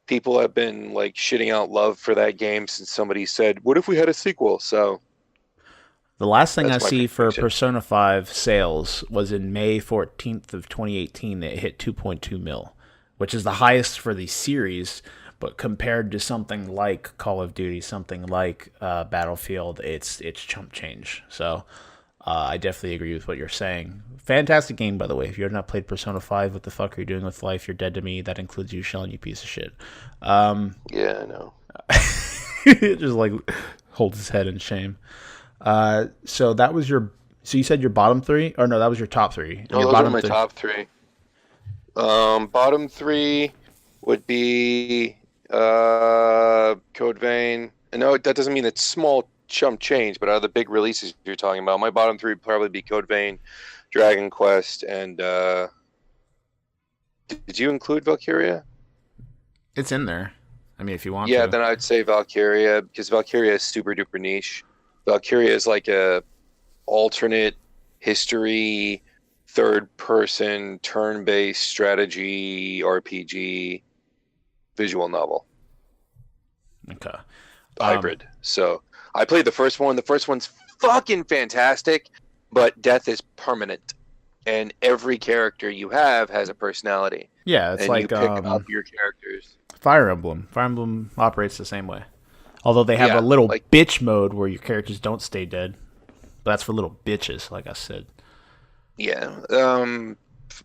[SPEAKER 2] people have been like shitting out love for that game since somebody said, "What if we had a sequel?" So
[SPEAKER 1] the last thing I see for Persona 5 sales was in May 14th of 2018. It hit 2.2 mil, which is the highest for the series. But compared to something like Call of Duty, something like Battlefield, it's chump change. So I definitely agree with what you're saying. Fantastic game, by the way. If you have not played Persona 5, what the fuck are you doing with life? You're dead to me. That includes you, Shawn, you piece of shit.
[SPEAKER 2] Yeah, I know.
[SPEAKER 1] Just like holds his head in shame. So that was your. So you said your bottom 3, or no? That was your top 3.
[SPEAKER 2] No, those are my top 3. Bottom 3 would be Code Vein. And no, that doesn't mean it's small chump change, but out of the big releases you're talking about, my bottom 3 would probably be Code Vein, Dragon Quest, and did you include Valkyria?
[SPEAKER 1] It's in there. I mean, if you want to.
[SPEAKER 2] Yeah, then I'd say Valkyria, because Valkyria is super duper niche. Valkyria is like a alternate history, third-person, turn-based strategy RPG visual novel.
[SPEAKER 1] Okay.
[SPEAKER 2] Hybrid. So I played the first one. The first one's fucking fantastic, but death is permanent. And every character you have has a personality.
[SPEAKER 1] Yeah, it's
[SPEAKER 2] and
[SPEAKER 1] like
[SPEAKER 2] you pick up your characters.
[SPEAKER 1] Fire Emblem. Fire Emblem operates the same way. Although they have a little bitch mode where your characters don't stay dead. But that's for little bitches, like I said.
[SPEAKER 2] Yeah.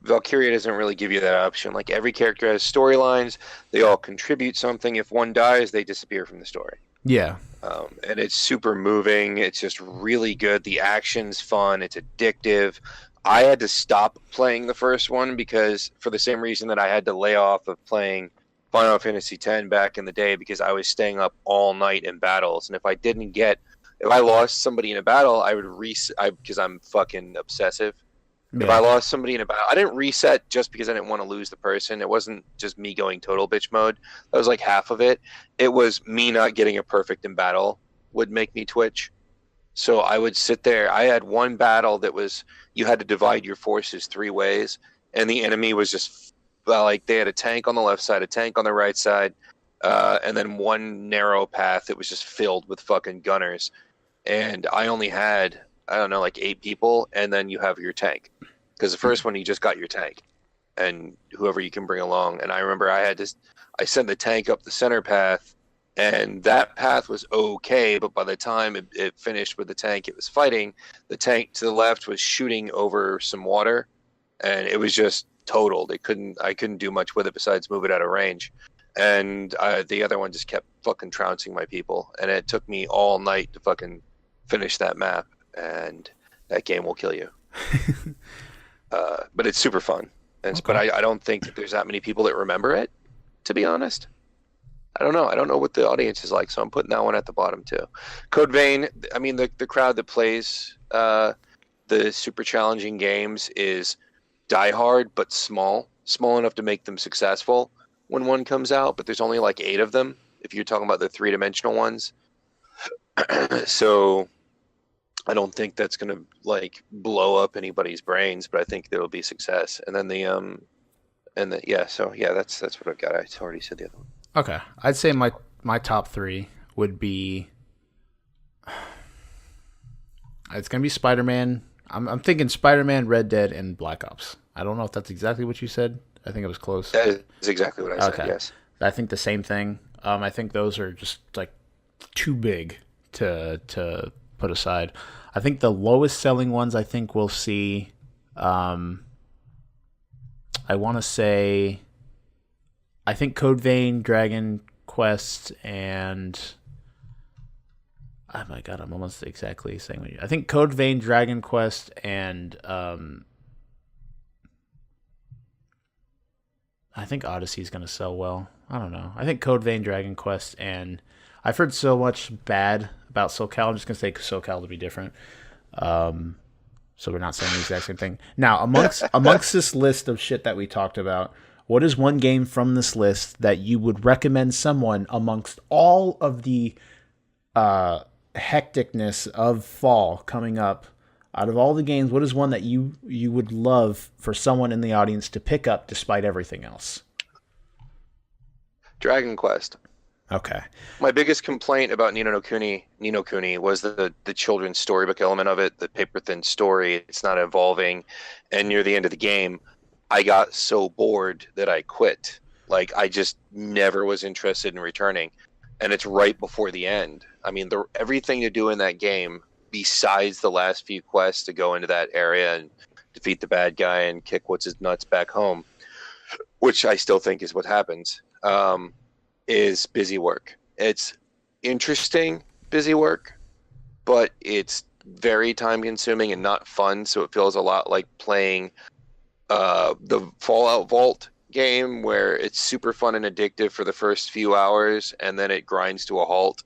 [SPEAKER 2] Valkyria doesn't really give you that option. Like every character has storylines. They all contribute something. If one dies, they disappear from the story.
[SPEAKER 1] Yeah.
[SPEAKER 2] And it's super moving. It's just really good. The action's fun. It's addictive. I had to stop playing the first one because, for the same reason that I had to lay off of playing Final Fantasy X back in the day, because I was staying up all night in battles. And if I lost somebody in a battle, I would reset, because I'm fucking obsessive. If I
[SPEAKER 1] Yeah.
[SPEAKER 2] lost somebody in a battle, I didn't reset just because I didn't want to lose the person. It wasn't just me going total bitch mode. That was like half of it. It was me not getting a perfect in battle would make me twitch. So I would sit there. I had one battle that was you had to divide your forces three ways, and the enemy was just like they had a tank on the left side, a tank on the right side, and then one narrow path that was just filled with fucking gunners. And I only had, I don't know, like 8 people, and then you have your tank. Because the first one you just got your tank and whoever you can bring along. And I remember I sent the tank up the center path, and that path was okay, but by the time it finished with the tank it was fighting, the tank to the left was shooting over some water, and it was just totaled. I couldn't do much with it besides move it out of range. And the other one just kept fucking trouncing my people, and it took me all night to fucking finish that map, and that game will kill you. But it's super fun. But
[SPEAKER 1] Okay.
[SPEAKER 2] I don't think that there's that many people that remember it, to be honest. I don't know. I don't know what the audience is like, so I'm putting that one at the bottom too. Code Vein, I mean, the crowd that plays the super challenging games is diehard, but small enough to make them successful when one comes out. But there's only like 8 of them if you're talking about the 3-dimensional ones. So I don't think that's gonna like blow up anybody's brains, but I think there'll be success. And then yeah, so yeah, that's what I've got. I already said the other one.
[SPEAKER 1] Okay. I'd say my top three would be. It's gonna be Spider-Man. I'm thinking Spider-Man, Red Dead, and Black Ops. I don't know if that's exactly what you said. I think it was close.
[SPEAKER 2] That is exactly what I said.
[SPEAKER 1] Okay.
[SPEAKER 2] Yes.
[SPEAKER 1] I think the same thing. I think those are just like too big to put aside. I think the lowest selling ones I think we'll see. I want to say. I think Code Vein, Dragon Quest, and oh my god, I'm almost exactly saying what you. I think Code Vein, Dragon Quest, and I think Odyssey is going to sell well. I don't know. I think Code Vein, Dragon Quest, and I've heard so much bad about SoCal. I'm just going to say SoCal to be different. So we're not saying the exact same thing. Now, amongst this list of shit that we talked about, what is one game from this list that you would recommend someone amongst all of the hecticness of fall coming up? Out of all the games, what is one that you would love for someone in the audience to pick up despite everything else?
[SPEAKER 2] Dragon Quest.
[SPEAKER 1] Okay.
[SPEAKER 2] My biggest complaint about Ni no Kuni was the children's storybook element of it, the paper thin story. It's not evolving, and near the end of the game, I got so bored that I quit. Like I just never was interested in returning, and it's right before the end. I mean, everything to do in that game, besides the last few quests to go into that area and defeat the bad guy and kick what's his nuts back home, which I still think is what happens. Is busy work. It's interesting busy work, but it's very time consuming and not fun. So it feels a lot like playing the Fallout Vault game, where it's super fun and addictive for the first few hours, and then it grinds to a halt,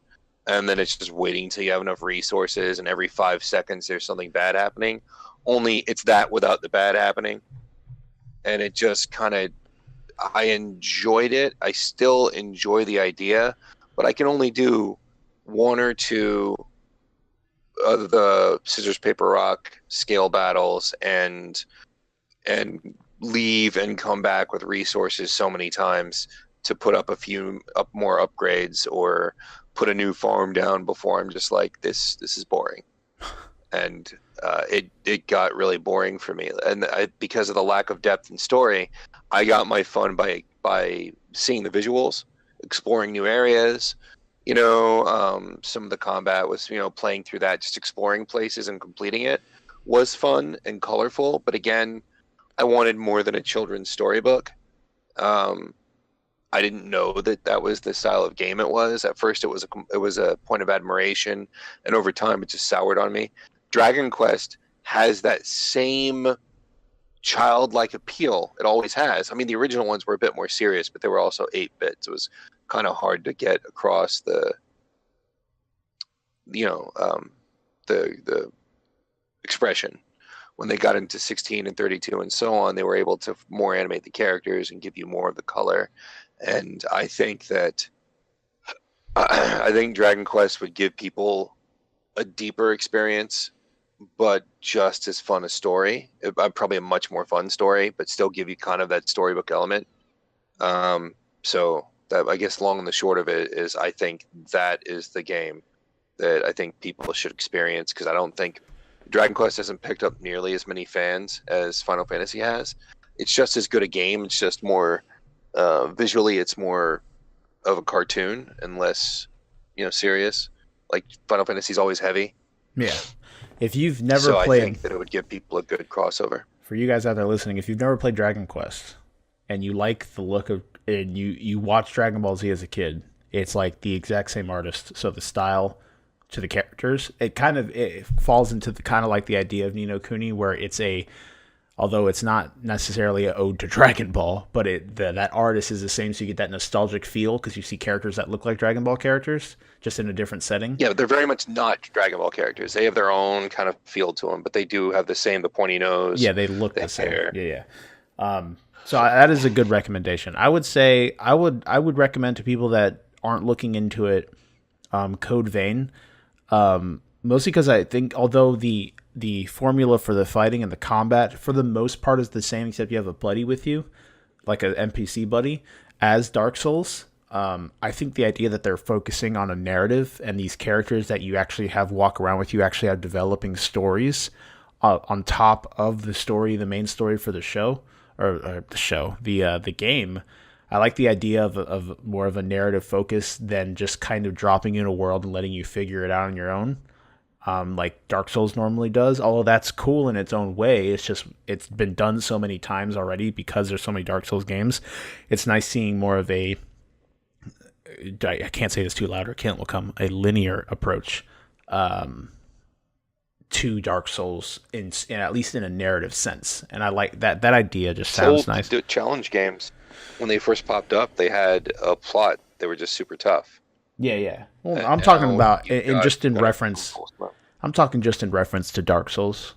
[SPEAKER 2] and then it's just waiting till you have enough resources, and every 5 seconds there's something bad happening. Only it's that without the bad happening, and it just kind of I enjoyed it. I still enjoy the idea, but I can only do 1 or 2 of the scissors paper rock scale battles and leave and come back with resources so many times to put up a few more upgrades or put a new farm down before I'm just like this is boring. And it got really boring for me, and because of the lack of depth and story, I got my fun by seeing the visuals, exploring new areas. Some of the combat was playing through that, just exploring places and completing it, was fun and colorful, but again, I wanted more than a children's storybook. I didn't know that was the style of game it was. At first, it was a point of admiration, and over time, it just soured on me. Dragon Quest has that same childlike appeal. It always has. I mean, the original ones were a bit more serious, but they were also 8-bit. So it was kind of hard to get across the expression. When they got into 16 and 32 and so on, they were able to more animate the characters and give you more of the color. And I think Dragon Quest would give people a deeper experience, but just as fun a story. Probably a much more fun story, but still give you kind of that storybook element. So that, I guess, long and the short of it is, I think that is the game that I think people should experience, because I don't think Dragon Quest hasn't picked up nearly as many fans as Final Fantasy has. It's just as good a game. It's just more visually, it's more of a cartoon and less, serious. Like Final Fantasy is always heavy.
[SPEAKER 1] Yeah. If you've never played,
[SPEAKER 2] I think that it would give people a good crossover.
[SPEAKER 1] For you guys out there listening, if you've never played Dragon Quest and you like the look of, and you watched Dragon Ball Z as a kid, it's like the exact same artist. So the style to the characters, it falls into the kind of like the idea of Ni no Kuni, where although it's not necessarily an ode to Dragon Ball, but that artist is the same, so you get that nostalgic feel because you see characters that look like Dragon Ball characters, just in a different setting.
[SPEAKER 2] Yeah, but they're very much not Dragon Ball characters. They have their own kind of feel to them, but they do have the pointy nose.
[SPEAKER 1] Yeah, they look the same. Hair. Yeah. So that is a good recommendation. I would say I would recommend to people that aren't looking into it, Code Vein, mostly because I think although the formula for the fighting and the combat for the most part is the same, except you have a buddy with you, like an NPC buddy, as Dark Souls. I think the idea that they're focusing on a narrative and these characters that you actually have walk around with you actually have developing stories on top of the story, the main story for the show, the game. I like the idea of more of a narrative focus than just kind of dropping you in a world and letting you figure it out on your own. Like Dark Souls normally does. Although that's cool in its own way, it's been done so many times already because there's so many Dark Souls games. It's nice seeing more of I can't say this too loud or Kent will come, a linear approach to Dark Souls in at least in a narrative sense. And I like that idea. Just sounds nice.
[SPEAKER 2] The challenge games, when they first popped up, they had a plot. They were just super tough.
[SPEAKER 1] Yeah. Well, I'm talking about in reference. I'm talking just in reference to Dark Souls,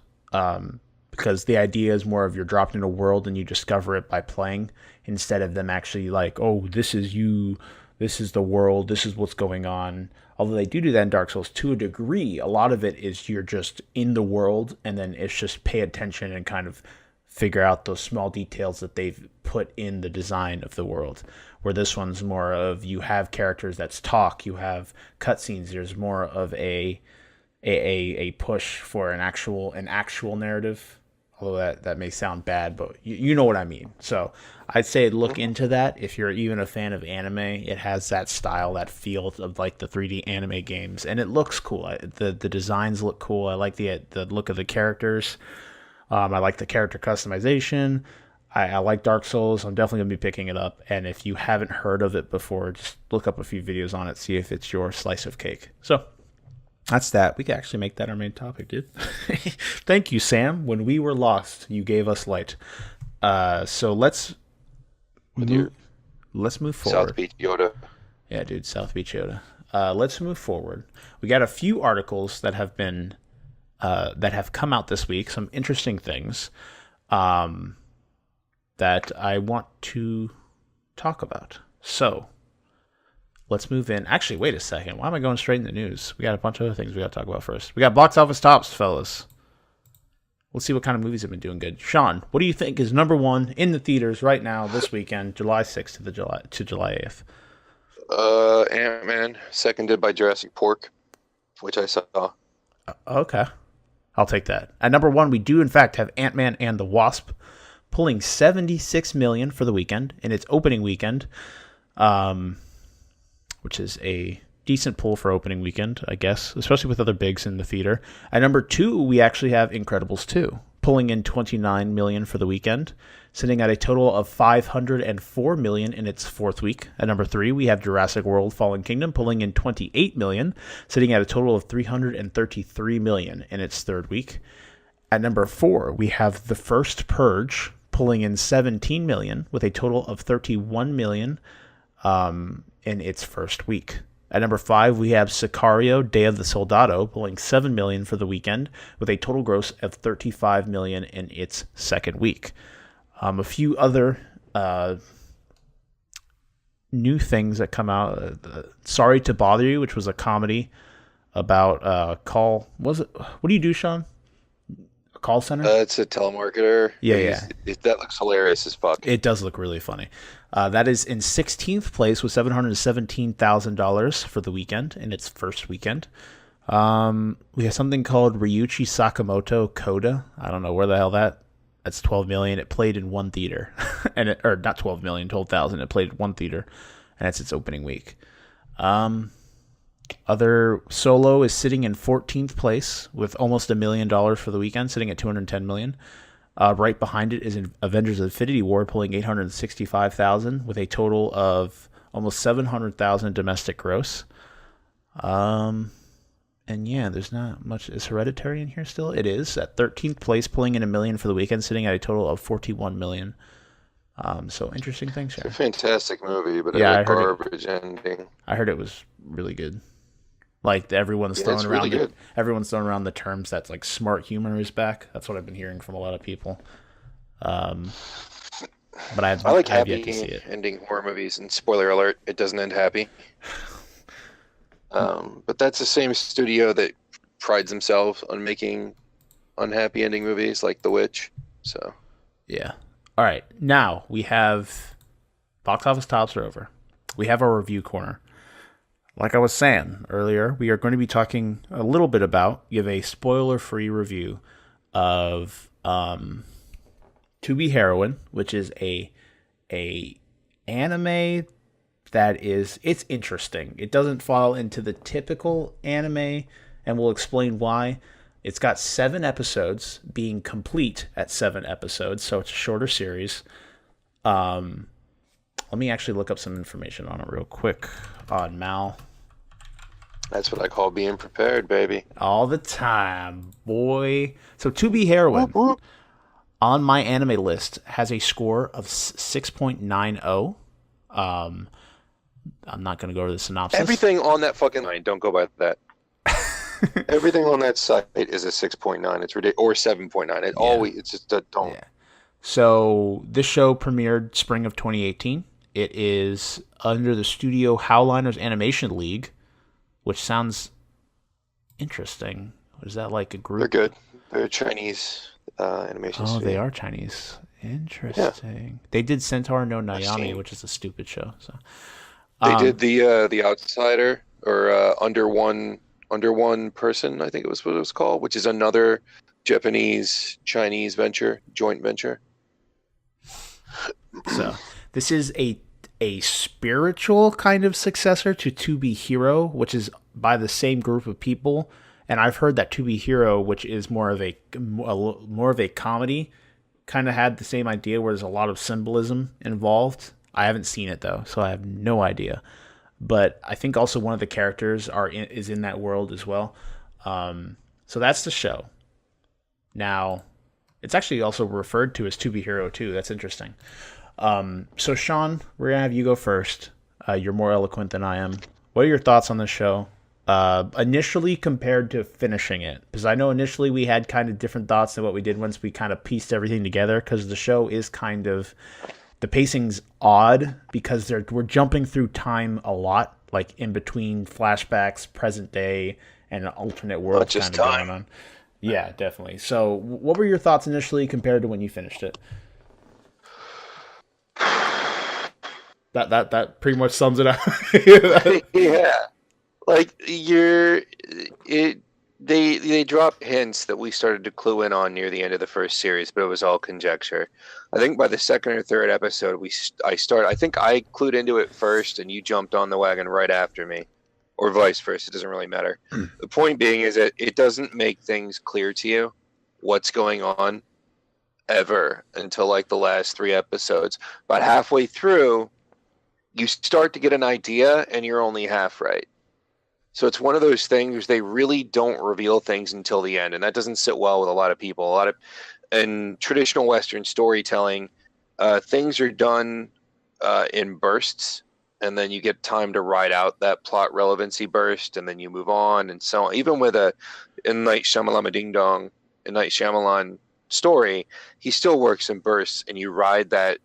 [SPEAKER 1] because the idea is more of you're dropped in a world and you discover it by playing, instead of them actually like, oh, this is you, this is the world, this is what's going on. Although they do that in Dark Souls to a degree, a lot of it is you're just in the world, and then it's just pay attention and kind of figure out those small details that they've put in the design of the world. Where this one's more of you have characters that talk, you have cutscenes. There's more of a push for an actual narrative. Although that may sound bad, but you know what I mean. So I'd say look into that if you're even a fan of anime. It has that style, that feel of like the 3D anime games, and it looks cool. The designs look cool. I like the look of the characters. I like the character customization. I like Dark Souls. I'm definitely going to be picking it up. And if you haven't heard of it before, just look up a few videos on it, see if it's your slice of cake. So that's that. We could actually make that our main topic, dude. Thank you, Sam. When we were lost, you gave us light. So let's move forward.
[SPEAKER 2] South Beach Yoda.
[SPEAKER 1] Yeah, dude, South Beach Yoda. Let's move forward. We got a few articles that have been that have come out this week. Some interesting things that I want to talk about. So let's move in. Actually, wait a second. Why am I going straight in the news? We got a bunch of other things we got to talk about first. We got box office tops, fellas. Let's see what kind of movies have been doing good. Shawn, what do you think is number one in the theaters right now this weekend, July 6th to July 8th?
[SPEAKER 2] Ant-Man, seconded by Jurassic Pork, which I saw.
[SPEAKER 1] Okay. I'll take that. At number one, we do in fact have Ant-Man and the Wasp, pulling $76 million for the weekend in its opening weekend, which is a decent pull for opening weekend, I guess, especially with other bigs in the theater. At number 2, we actually have Incredibles 2, pulling in $29 million for the weekend, sitting at a total of $504 million in its 4th week. At number 3, we have Jurassic World Fallen Kingdom, pulling in $28 million, sitting at a total of $333 million in its 3rd week. At number 4, we have The First Purge, pulling in $17 million, with a total of $31 million in its 1st week. At number 5, we have Sicario, Day of the Soldado, pulling $7 million for the weekend, with a total gross of $35 million in its 2nd week. A few other new things that come out. Sorry to Bother You, which was a comedy about call. Was it? What do you do, Shawn? A call center?
[SPEAKER 2] It's a telemarketer.
[SPEAKER 1] Yeah.
[SPEAKER 2] That looks hilarious as fuck.
[SPEAKER 1] It does look really funny. That is in 16th place with $717,000 for the weekend in its 1st weekend. We have something called Ryuichi Sakamoto Coda. I don't know where the hell that's $12 million. It played in one theater, or not $12 million, $12,000. It played in one theater, and that's its opening week. Other Solo is sitting in 14th place with almost $1 million for the weekend, sitting at $210 million. Right behind it is Avengers Infinity War, pulling $865,000 with a total of almost $700,000 domestic gross. And yeah, there's not much. Is Hereditary in here still? It is at 13th place, pulling in $1 million for the weekend, sitting at a total of $41 million. So interesting things here.
[SPEAKER 2] It's a fantastic movie, but
[SPEAKER 1] yeah,
[SPEAKER 2] a garbage ending.
[SPEAKER 1] I heard it was really good. Like everyone's throwing around everyone's throwing around the terms that's like smart humor is back. That's what I've been hearing from a lot of people. But I like
[SPEAKER 2] happy
[SPEAKER 1] yet to see it.
[SPEAKER 2] Ending horror movies, and spoiler alert, it doesn't end happy. But that's the same studio that prides themselves on making unhappy ending movies like The Witch. So
[SPEAKER 1] yeah. All right, now we have box office tops are over. We have our review corner. Like I was saying earlier, we are going to be talking a little bit about, give a spoiler-free review of To Be Heroine, which is a anime that it's interesting. It doesn't fall into the typical anime, and we'll explain why. It's got 7 episodes, being complete at 7 episodes, so it's a shorter series. Let me actually look up some information on it real quick on Mal.
[SPEAKER 2] That's what I call being prepared, baby.
[SPEAKER 1] All the time, boy. So To Be Heroine on my anime list has a score of 6.90. I'm not going to go over the synopsis.
[SPEAKER 2] Everything on that fucking line, don't go by that. Everything on that site is a 6.9. It's ridiculous, or 7.9. It's just a don't. Yeah.
[SPEAKER 1] So this show premiered spring of 2018. It is under the studio Howliners Animation League, which sounds interesting. Is that like a group?
[SPEAKER 2] They're good. They're a Chinese animation studio.
[SPEAKER 1] They are Chinese. Interesting. Yeah. They did Centaur no Nayami, which is a stupid show. So
[SPEAKER 2] they did the Outsider, or Under One Person, I think it was what it was called, which is another Japanese Chinese joint venture.
[SPEAKER 1] So this is a spiritual kind of successor to Be Hero, which is by the same group of people. And I've heard that To Be Hero, which is more of a comedy, kind of had the same idea where there's a lot of symbolism involved. I haven't seen it though, so I have no idea. But I think also one of the characters is in that world as well. So that's the show. Now, it's actually also referred to as To Be Hero 2. That's interesting. So Shawn, we're going to have you go first. You're more eloquent than I am. What are your thoughts on this show? Initially compared to finishing it? Because I know initially we had kind of different thoughts than what we did once we kind of pieced everything together, because the show is kind of... The pacing's odd because we're jumping through time a lot, like in between flashbacks, present day, and alternate worlds kind of going on. Yeah, definitely. So what were your thoughts initially compared to when you finished it? That pretty much sums it up.
[SPEAKER 2] Yeah. Like they dropped hints that we started to clue in on near the end of the first series, but it was all conjecture. I think by the second or third episode, I think I clued into it first, and you jumped on the wagon right after me, or vice versa. It doesn't really matter. The point being is that it doesn't make things clear to you what's going on ever until like the last 3 episodes. About halfway through, you start to get an idea and you're only half right. So it's one of those things, they really don't reveal things until the end, and that doesn't sit well with a lot of people. In traditional Western storytelling, things are done in bursts, and then you get time to ride out that plot relevancy burst, and then you move on, and so on. Even with a M. Night Shyamalan Ding Dong, M. Night Shyamalan story, he still works in bursts, and you ride that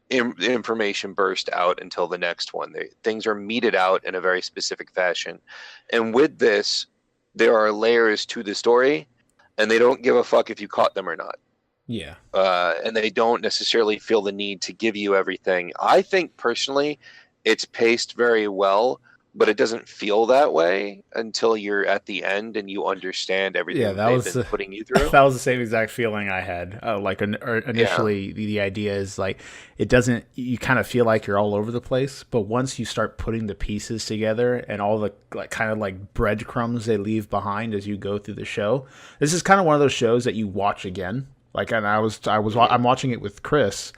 [SPEAKER 2] information burst out until the next one. Things are meted out in a very specific fashion. And with this, there are layers to the story, and they don't give a fuck if you caught them or not.
[SPEAKER 1] Yeah.
[SPEAKER 2] And they don't necessarily feel the need to give you everything. I think personally it's paced very well, but it doesn't feel that way until you're at the end and you understand everything they've been putting you through.
[SPEAKER 1] That was the same exact feeling I had. Initially, the idea is like it doesn't. You kind of feel like you're all over the place, but once you start putting the pieces together and all the kind of like breadcrumbs they leave behind as you go through the show, this is kind of one of those shows that you watch again. Like, and I'm watching it with Chris.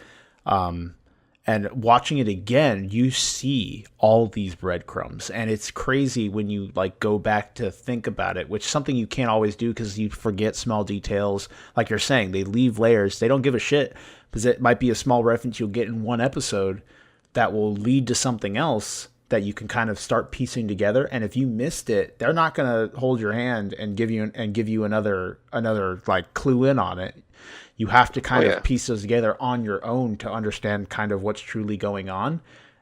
[SPEAKER 1] And watching it again, you see all these breadcrumbs. And it's crazy when you like go back to think about it, which is something you can't always do because you forget small details. Like you're saying, they leave layers. They don't give a shit because it might be a small reference you'll get in one episode that will lead to something else that you can kind of start piecing together. And if you missed it, they're not going to hold your hand and give you another like clue in on it. You have to kind of piece those together on your own to understand kind of what's truly going on.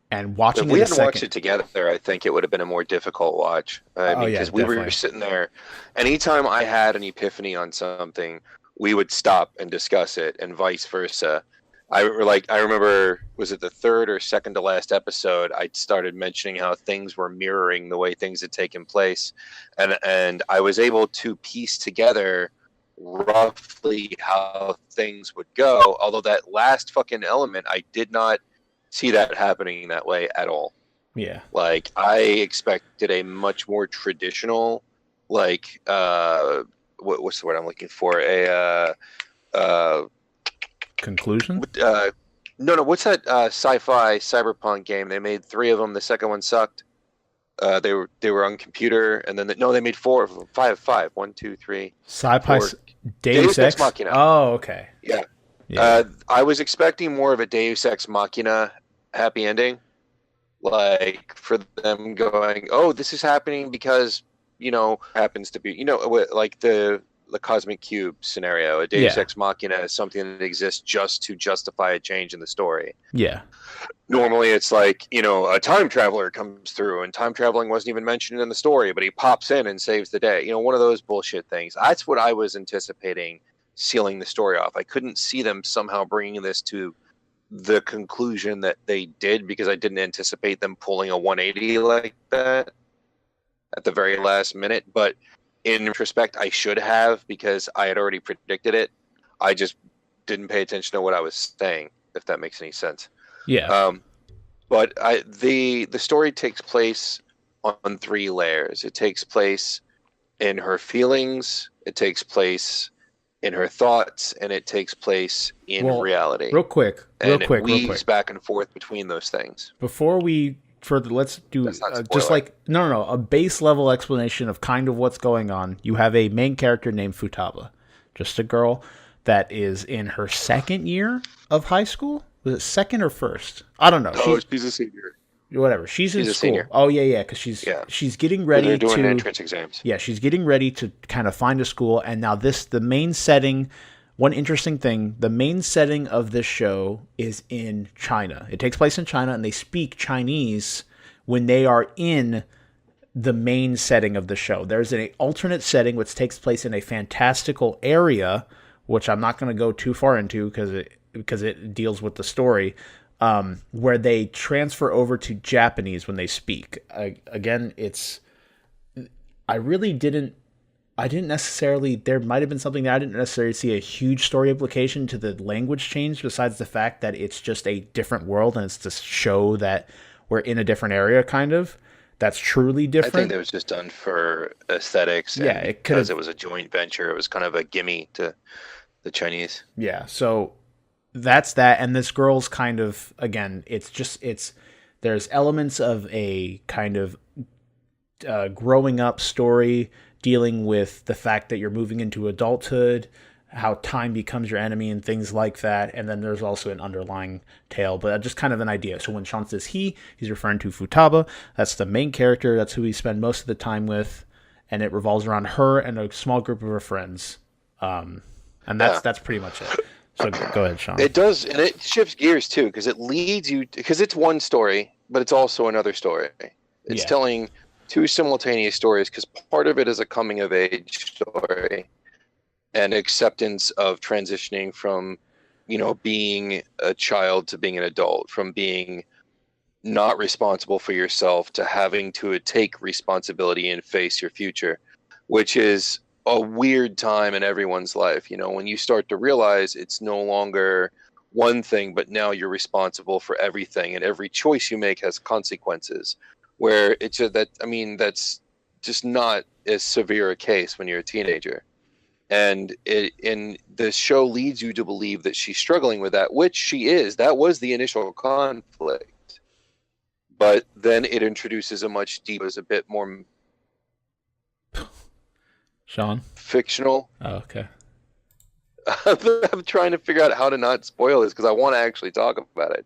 [SPEAKER 1] And watching
[SPEAKER 2] if we hadn't watched it together, I think it would have been a more difficult watch. Because we were sitting there. Anytime I had an epiphany on something, we would stop and discuss it, and vice versa. I remember, was it the third or second to last episode? I started mentioning how things were mirroring the way things had taken place, and I was able to piece together roughly how things would go, although that last fucking element, I did not see that happening that way at all.
[SPEAKER 1] Yeah.
[SPEAKER 2] Like, I expected a much more traditional, like, what's the word I'm looking for?
[SPEAKER 1] Conclusion?
[SPEAKER 2] No, what's that sci-fi cyberpunk game? They made 3 of them. The second one sucked. They were on computer, and then they made 4 of them. 5. 1, 2, 3.
[SPEAKER 1] Sci-fi Deus Ex
[SPEAKER 2] Machina.
[SPEAKER 1] Oh, okay.
[SPEAKER 2] Yeah. I was expecting more of a Deus Ex Machina happy ending, like for them going, "Oh, this is happening because happens to be like the cosmic cube scenario." A Deus Ex Machina is something that exists just to justify a change in the story.
[SPEAKER 1] Yeah.
[SPEAKER 2] Normally it's like, a time traveler comes through, and time traveling wasn't even mentioned in the story, but he pops in and saves the day. One of those bullshit things. That's what I was anticipating sealing the story off. I couldn't see them somehow bringing this to the conclusion that they did, because I didn't anticipate them pulling a 180 like that at the very last minute. But in retrospect, I should have, because I had already predicted it. I just didn't pay attention to what I was saying, if that makes any sense.
[SPEAKER 1] Yeah.
[SPEAKER 2] But the story takes place on 3 layers. It takes place in her feelings, it takes place in her thoughts, and it takes place in reality.
[SPEAKER 1] Real quick.
[SPEAKER 2] It weaves back and forth between those things.
[SPEAKER 1] Before we let's do just like a base level explanation of kind of what's going on. You have a main character named Futaba, just a girl that is in her 2nd year of high school. Was it 2nd or 1st? I don't know.
[SPEAKER 2] She's a senior.
[SPEAKER 1] Whatever. She's in school.
[SPEAKER 2] Senior.
[SPEAKER 1] Oh yeah, because she's getting ready.
[SPEAKER 2] They're doing entrance exams.
[SPEAKER 1] Yeah, she's getting ready to kind of find a school, and now the main setting. One interesting thing: the main setting of this show is in China. It takes place in China, and they speak Chinese when they are in the main setting of the show. There's an alternate setting which takes place in a fantastical area, which I'm not going to go too far into because it deals with the story, where they transfer over to Japanese when they speak. Again, I didn't necessarily, there might have been something that I didn't necessarily see a huge story implication to the language change, besides the fact that it's just a different world and it's to show that we're in a different area, kind of. that's truly
[SPEAKER 2] I
[SPEAKER 1] different.
[SPEAKER 2] think that was just done for aesthetics,
[SPEAKER 1] Yeah,
[SPEAKER 2] and
[SPEAKER 1] it could
[SPEAKER 2] because
[SPEAKER 1] have.
[SPEAKER 2] it was a joint venture, it was kind of a gimme to the Chinese.
[SPEAKER 1] Yeah, so that's that. And this girl's kind of, again, it's there's elements of a kind of growing up story dealing with the fact that you're moving into adulthood, how time becomes your enemy, and things like that. And then there's also an underlying tale, but just kind of an idea. So when Shawn says he's referring to Futaba. That's the main character. That's who we spend most of the time with, and it revolves around her and a small group of her friends. And that's pretty much it. So go ahead, Shawn.
[SPEAKER 2] It does, and it shifts gears too, because it leads you, because it's one story, but it's also another story. It's telling two simultaneous stories, because part of it is a coming of age story and acceptance of transitioning from, being a child to being an adult, from being not responsible for yourself to having to take responsibility and face your future, which is a weird time in everyone's life. When you start to realize it's no longer one thing, but now you're responsible for everything, and every choice you make has consequences. Where that's just not as severe a case when you're a teenager. And the show leads you to believe that she's struggling with that, which she is. That was the initial conflict. But then it introduces a much deeper, a bit more
[SPEAKER 1] Shawn?
[SPEAKER 2] fictional.
[SPEAKER 1] Oh, okay.
[SPEAKER 2] I'm trying to figure out how to not spoil this because I want to actually talk about it.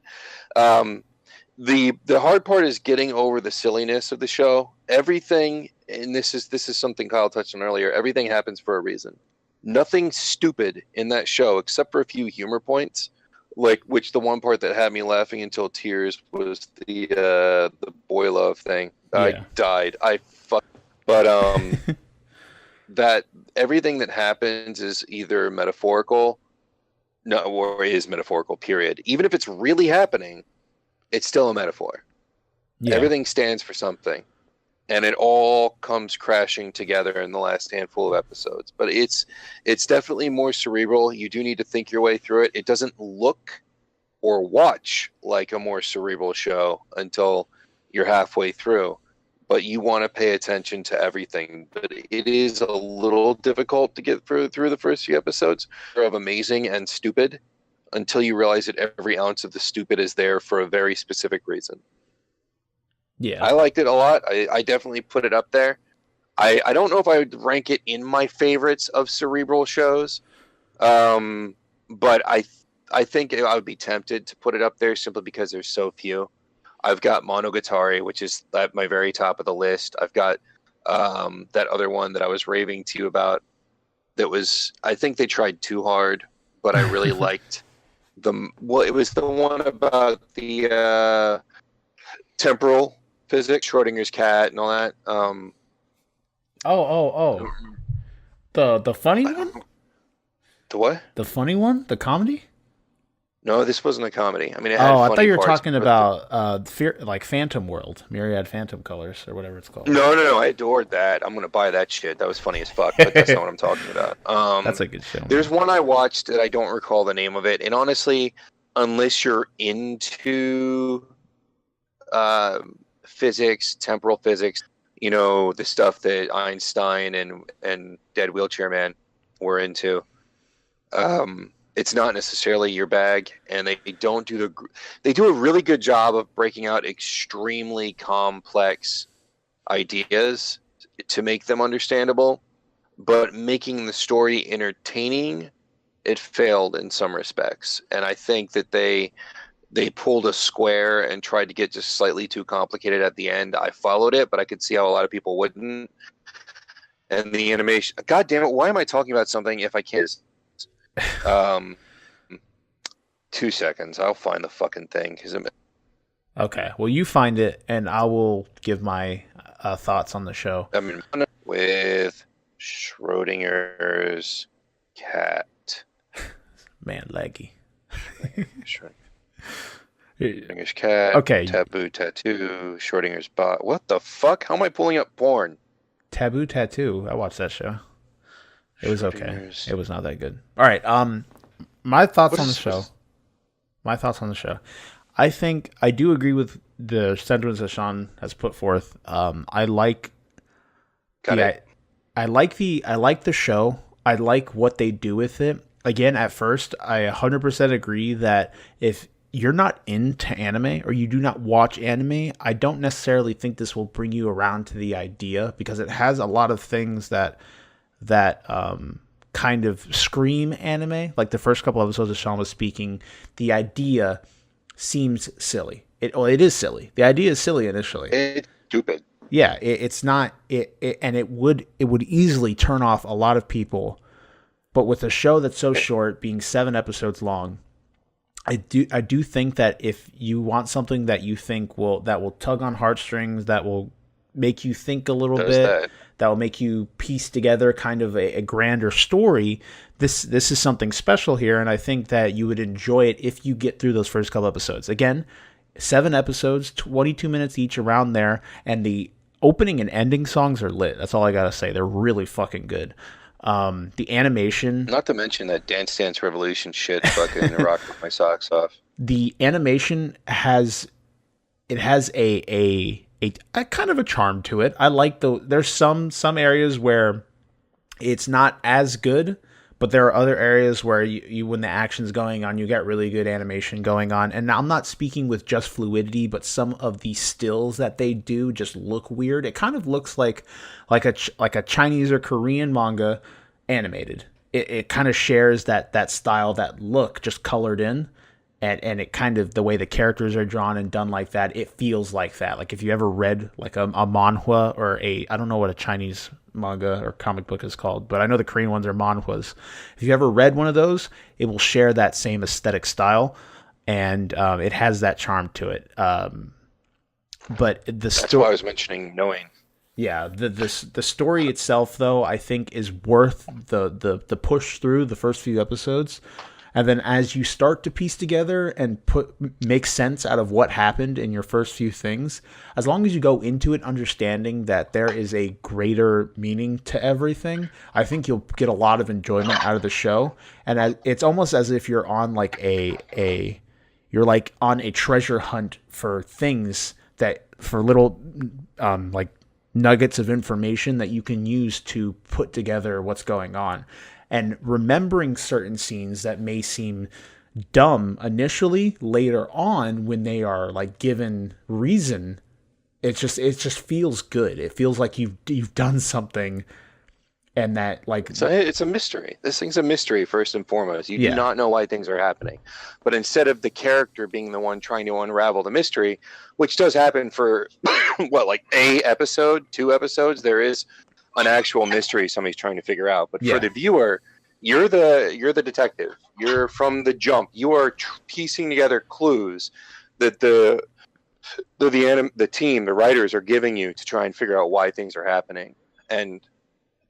[SPEAKER 2] The hard part is getting over the silliness of the show. Everything, and this is something Kyle touched on earlier, everything happens for a reason. Nothing stupid in that show except for a few humor points, which the one part that had me laughing until tears was the boy love thing. I died. But that everything that happens is either metaphorical, or is metaphorical, period. Even if it's really happening, it's still a metaphor. Yeah. Everything stands for something. And it all comes crashing together in the last handful of episodes. But it's definitely more cerebral. You do need to think your way through it. It doesn't look or watch like a more cerebral show until you're halfway through. But you want to pay attention to everything. But it is a little difficult to get through the first few episodes of amazing and stupid until you realize that every ounce of the stupid is there for a very specific reason. Yeah, I liked it a lot. I definitely put it up there. I don't know if I would rank it in my favorites of cerebral shows, but I think I would be tempted to put it up there simply because there's so few. I've got Monogatari, which is at my very top of the list. I've got that other one that I was raving to you about. I think they tried too hard, but I really liked them. Well, it was the one about the temporal physics, Schrodinger's cat, and all that.
[SPEAKER 1] The funny one?
[SPEAKER 2] The what?
[SPEAKER 1] The funny one? The comedy?
[SPEAKER 2] No, this wasn't a comedy. I mean, it had
[SPEAKER 1] I
[SPEAKER 2] funny
[SPEAKER 1] thought you were
[SPEAKER 2] parts,
[SPEAKER 1] talking about like Phantom World, Myriad Phantom Colors, or whatever it's called.
[SPEAKER 2] No, I adored that. I'm gonna buy that shit. That was funny as fuck, but that's not what I'm talking about.
[SPEAKER 1] That's a good show.
[SPEAKER 2] There's one I watched that I don't recall the name of it, and honestly, unless you're into physics, temporal physics, the stuff that Einstein and Dead Wheelchair Man were into, it's not necessarily your bag, and they do a really good job of breaking out extremely complex ideas to make them understandable, but making the story entertaining, it failed in some respects. And I think that they pulled a square and tried to get just slightly too complicated at the end. I followed it, but I could see how a lot of people wouldn't. And the animation, God damn it, why am I talking about something if I can't? 2 seconds. I'll find the fucking thing.
[SPEAKER 1] Okay. Well, you find it, and I will give my thoughts on the show.
[SPEAKER 2] I mean, with Schrodinger's cat.
[SPEAKER 1] Man, leggy.
[SPEAKER 2] Schrodinger's cat.
[SPEAKER 1] Okay.
[SPEAKER 2] Taboo tattoo. Schrodinger's bot. What the fuck? How am I pulling up porn?
[SPEAKER 1] Taboo Tattoo. I watched that show. It was okay. It was not that good. All right. My thoughts on the show. think I do agree with the sentiments that Shawn has put forth. I like I like the show. I like what they do with it. Again, at first, I 100% agree that if you're not into anime or you do not watch anime, I don't necessarily think this will bring you around to the idea, because it has a lot of things that kind of scream anime. Like the first couple episodes of Shawn was speaking, the idea seems silly. It is silly. The idea is silly initially.
[SPEAKER 2] It's stupid.
[SPEAKER 1] Yeah, it's not. And it would easily turn off a lot of people. But with a show that's so short, being 7 episodes long, I do think that if you want something that you think will tug on heartstrings, that will make you think a little bit, that will make you piece together kind of a grander story, this is something special here, and I think that you would enjoy it if you get through those first couple episodes. Again, 7 episodes, 22 minutes each, around there, and the opening and ending songs are lit. That's all I gotta say. They're really fucking good. The animation,
[SPEAKER 2] not to mention that Dance Dance Revolution shit fucking rocked my socks off.
[SPEAKER 1] The animation has a kind of a charm to it. I like there's some areas where it's not as good, but there are other areas where you when the action's going on, you get really good animation going on. And I'm not speaking with just fluidity, but some of the stills that they do just look weird. It kind of looks like a Chinese or Korean manga animated. It kind of shares that style, that look, just colored in. And it kind of, the way the characters are drawn and done like that, it feels like that. Like if you ever read like a manhwa or I don't know what a Chinese manga or comic book is called, but I know the Korean ones are manhwas. If you ever read one of those, it will share that same aesthetic style, and it has that charm to it. But
[SPEAKER 2] that's why I was mentioning knowing.
[SPEAKER 1] Yeah, the story itself, though, I think is worth the push through the first few episodes. And then as you start to piece together and make sense out of what happened in your first few things, as long as you go into it understanding that there is a greater meaning to everything, I think you'll get a lot of enjoyment out of the show. And it's almost as if you're on like you're like on a treasure hunt for things for little like nuggets of information that you can use to put together what's going on. And remembering certain scenes that may seem dumb initially, later on when they are like given reason, it just feels good. It feels like you've done something, and that like
[SPEAKER 2] it's a mystery. This thing's a mystery first and foremost. You do not know why things are happening, but instead of the character being the one trying to unravel the mystery, which does happen for like a episode, 2 episodes, there is an actual mystery somebody's trying to figure out. But for the viewer, you're the detective. You're from the jump. You are piecing together clues that the team, the writers, are giving you to try and figure out why things are happening. And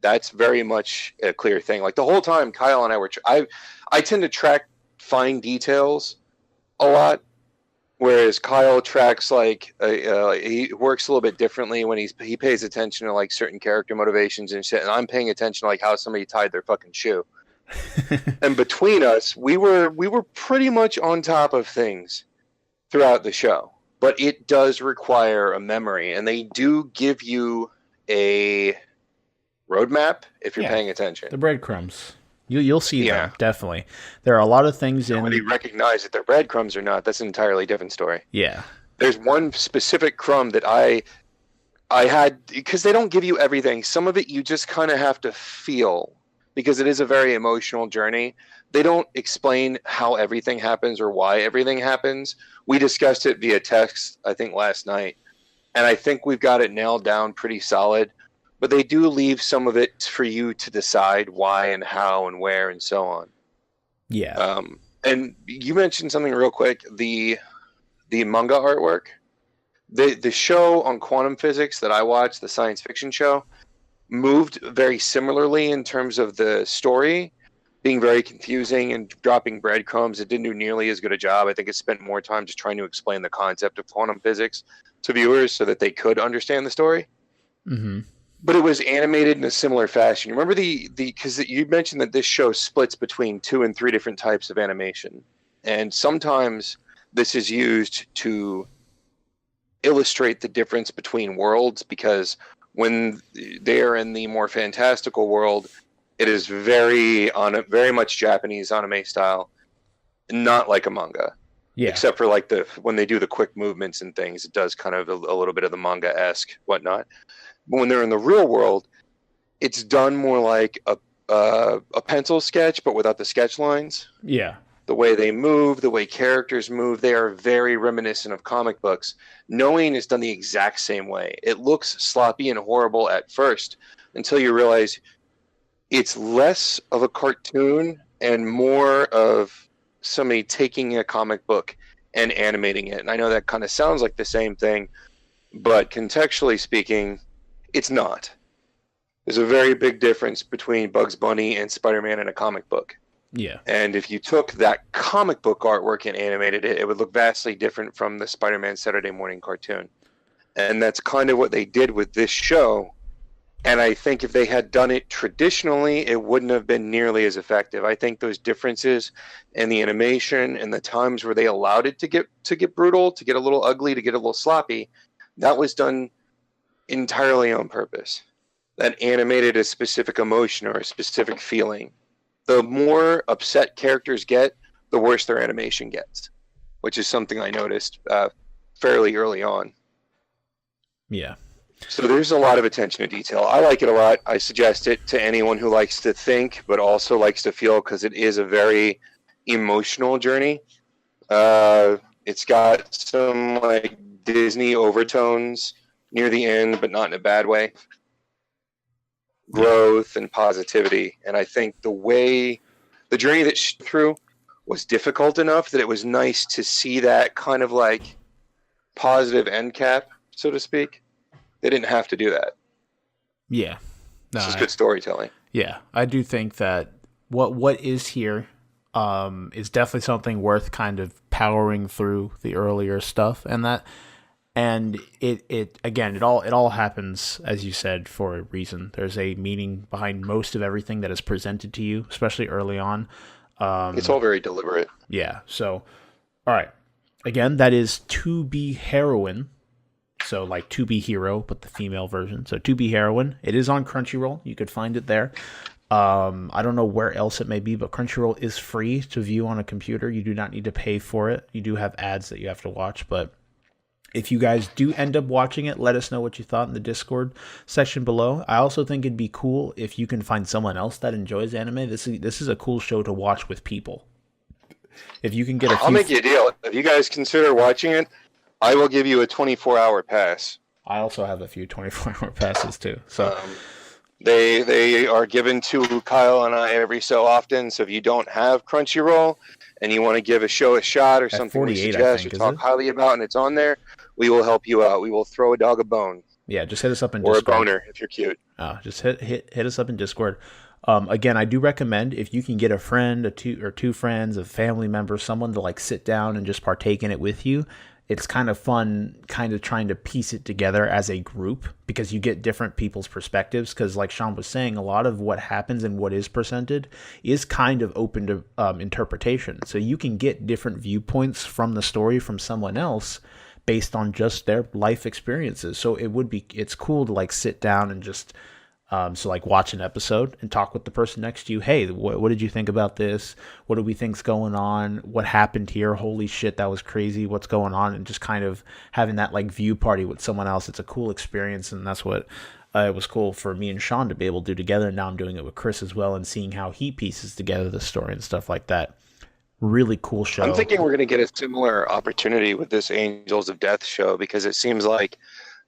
[SPEAKER 2] that's very much a clear thing. Like the whole time, Kyle and I tend to track fine details a lot. Whereas Kyle tracks he works a little bit differently when he pays attention to like certain character motivations and shit, and I'm paying attention to like how somebody tied their fucking shoe. And between us, we were pretty much on top of things throughout the show. But it does require a memory, and they do give you a roadmap if you're paying attention.
[SPEAKER 1] The breadcrumbs. You'll see them, definitely. There are a lot of things in...
[SPEAKER 2] Whether you recognize that they're breadcrumbs or not, that's an entirely different story.
[SPEAKER 1] Yeah.
[SPEAKER 2] There's one specific crumb that I had, because they don't give you everything. Some of it you just kind of have to feel, because it is a very emotional journey. They don't explain how everything happens or why everything happens. We discussed it via text, I think, last night. And I think we've got it nailed down pretty solid. But they do leave some of it for you to decide why and how and where and so on.
[SPEAKER 1] Yeah.
[SPEAKER 2] And you mentioned something real quick, the manga artwork. The show on quantum physics that I watched, the science fiction show, moved very similarly in terms of the story being very confusing and dropping breadcrumbs. It didn't do nearly as good a job. I think it spent more time just trying to explain the concept of quantum physics to viewers so that they could understand the story.
[SPEAKER 1] Mm-hmm.
[SPEAKER 2] But it was animated in a similar fashion. You remember because you mentioned that this show splits between 2 and 3 different types of animation. And sometimes this is used to illustrate the difference between worlds, because when they're in the more fantastical world, it is very much Japanese anime style, not like a manga.
[SPEAKER 1] Yeah.
[SPEAKER 2] Except for like when they do the quick movements and things, it does kind of a little bit of the manga-esque whatnot. But when they're in the real world, it's done more like a pencil sketch, but without the sketch lines.
[SPEAKER 1] Yeah.
[SPEAKER 2] The way they move, the way characters move, they are very reminiscent of comic books. Knowing is done the exact same way. It looks sloppy and horrible at first until you realize it's less of a cartoon and more of somebody taking a comic book and animating it. And I know that kind of sounds like the same thing, but contextually speaking, it's not. There's a very big difference between Bugs Bunny and Spider-Man in a comic book.
[SPEAKER 1] Yeah.
[SPEAKER 2] And if you took that comic book artwork and animated it, it would look vastly different from the Spider-Man Saturday morning cartoon. And that's kind of what they did with this show. And I think if they had done it traditionally, it wouldn't have been nearly as effective. I think those differences in the animation and the times where they allowed it to get brutal, to get a little ugly, to get a little sloppy, that was done entirely on purpose. That animated a specific emotion or a specific feeling. The more upset characters get, the worse their animation gets, which is something I noticed fairly early on.
[SPEAKER 1] Yeah.
[SPEAKER 2] So there's a lot of attention to detail. I like it a lot. I suggest it to anyone who likes to think, but also likes to feel, because it is a very emotional journey. It's got some like Disney overtones near the end, but not in a bad way. Growth and positivity. And I think the journey that she through was difficult enough that it was nice to see that kind of like positive end cap, so to speak. They didn't have to do that.
[SPEAKER 1] Yeah. No,
[SPEAKER 2] it's just good storytelling.
[SPEAKER 1] Yeah. I do think that what is here is definitely something worth kind of powering through the earlier stuff, and it all happens, as you said, for a reason. There's a meaning behind most of everything that is presented to you, especially early on.
[SPEAKER 2] It's all very deliberate.
[SPEAKER 1] Yeah. So, all right. Again, that is To Be Heroine. So like To Be Hero, but the female version. So To Be Heroine. It is on Crunchyroll. You could find it there. I don't know where else it may be, but Crunchyroll is free to view on a computer. You do not need to pay for it. You do have ads that you have to watch, but if you guys do end up watching it, let us know what you thought in the Discord section below. I also think it'd be cool if you can find someone else that enjoys anime. This is a cool show to watch with people. If you can get
[SPEAKER 2] I'll make you a deal. If you guys consider watching it, I will give you a 24-hour pass.
[SPEAKER 1] I also have a few 24-hour passes too. So
[SPEAKER 2] they are given to Kyle and I every so often. So if you don't have Crunchyroll and you want to give a show a shot or something we suggest or talk highly about and it's on there, we will help you out. We will throw a dog a bone.
[SPEAKER 1] Yeah, just hit us up in Discord.
[SPEAKER 2] Or a boner if you're cute.
[SPEAKER 1] Just hit us up in Discord. Again, I do recommend if you can get a friend, two friends, a family member, someone to like sit down and just partake in it with you. It's kind of fun, kind of trying to piece it together as a group, because you get different people's perspectives. Because like Shawn was saying, a lot of what happens and what is presented is kind of open to interpretation. So you can get different viewpoints from the story from someone else based on just their life experiences. So it's cool to like sit down and just watch an episode and talk with the person next to you. Hey, what did you think about this? What do we think's going on? What happened here? Holy shit, that was crazy. What's going on? And just kind of having that like view party with someone else. It's a cool experience, and that's what it was cool for me and Shawn to be able to do together. And now I'm doing it with Chris as well, and seeing how he pieces together the story and stuff like that. Really cool show.
[SPEAKER 2] I'm thinking we're going to get a similar opportunity with this Angels of Death show, because it seems like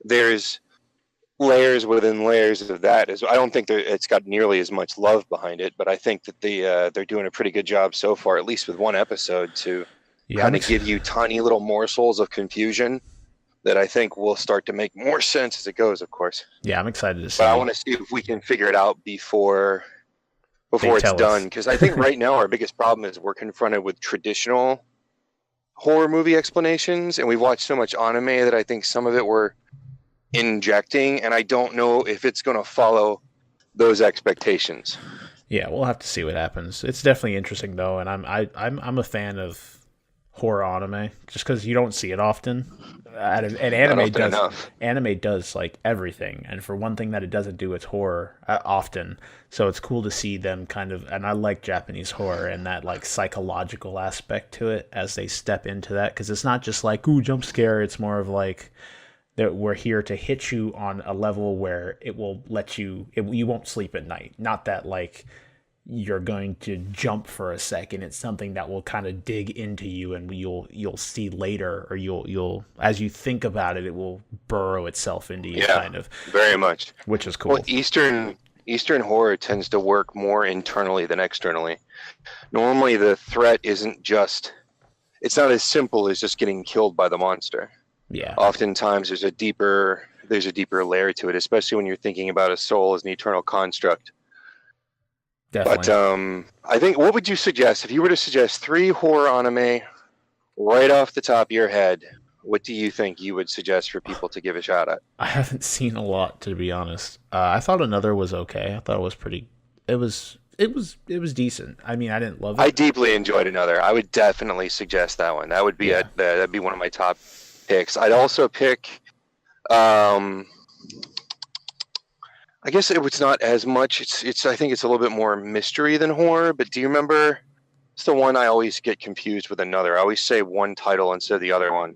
[SPEAKER 2] there's layers within layers of that. I don't think it's got nearly as much love behind it, but I think that they're doing a pretty good job so far, at least with one episode, to kind of give you tiny little morsels of confusion that I think will start to make more sense as it goes, of course.
[SPEAKER 1] Yeah, I'm excited to see.
[SPEAKER 2] But I want to see if we can figure it out before it's done, because I think right now our biggest problem is we're confronted with traditional horror movie explanations, and we've watched so much anime that I think some of it we're injecting, and I don't know if it's going to follow those expectations.
[SPEAKER 1] Yeah, we'll have to see what happens. It's definitely interesting though, and I'm a fan of horror anime, just because you don't see it often. And anime does like everything, and for one thing that it doesn't do, it's horror often. So it's cool to see them kind of, and I like Japanese horror and that like psychological aspect to it as they step into that, because it's not just like ooh jump scare. It's more of like that we're here to hit you on a level where it will let you, you won't sleep at night. Not that like you're going to jump for a second. It's something that will kind of dig into you, and you'll see later, or you'll as you think about it, it will burrow itself into you, kind of.
[SPEAKER 2] Very much.
[SPEAKER 1] Which is cool.
[SPEAKER 2] Well, Eastern horror tends to work more internally than externally. Normally the threat isn't just, it's not as simple as just getting killed by the monster.
[SPEAKER 1] Yeah.
[SPEAKER 2] Oftentimes there's a deeper layer to it, especially when you're thinking about a soul as an eternal construct.
[SPEAKER 1] Definitely.
[SPEAKER 2] But I think, what would you suggest if you were to suggest 3 horror anime right off the top of your head? What do you think you would suggest for people to give a shot at?
[SPEAKER 1] I haven't seen a lot, to be honest. I thought Another was okay. I thought it was pretty. It was decent. I mean, I didn't love it.
[SPEAKER 2] I deeply enjoyed Another. I would definitely suggest that one. That would be that'd be one of my top picks. I'd also pick. I guess it was not as much. It's. I think it's a little bit more mystery than horror. But do you remember? It's the one I always get confused with Another. I always say one title instead of the other one.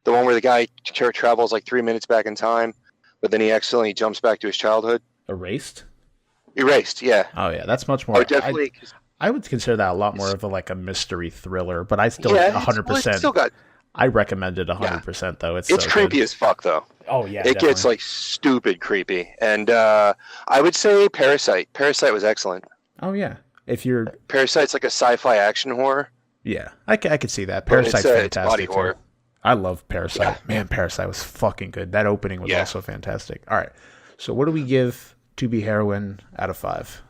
[SPEAKER 2] The one where the guy travels like 3 minutes back in time, but then he accidentally jumps back to his childhood.
[SPEAKER 1] Erased,
[SPEAKER 2] yeah.
[SPEAKER 1] Oh yeah, that's much more.
[SPEAKER 2] Oh, definitely.
[SPEAKER 1] I would consider that a lot more of a mystery thriller, but I still 100%.
[SPEAKER 2] Still got.
[SPEAKER 1] I recommend it 100% though. It's so
[SPEAKER 2] creepy
[SPEAKER 1] good.
[SPEAKER 2] as fuck though.
[SPEAKER 1] Oh yeah,
[SPEAKER 2] it gets like stupid creepy, and I would say Parasite. Parasite was excellent.
[SPEAKER 1] Oh yeah, if you're
[SPEAKER 2] Parasite's like a sci-fi action horror.
[SPEAKER 1] Yeah, I could see that. Parasite's fantastic. It's body horror. Too. I love Parasite. Yeah. Man, Parasite was fucking good. That opening was also fantastic. All right, so what do we give To Be Heroine out of 5?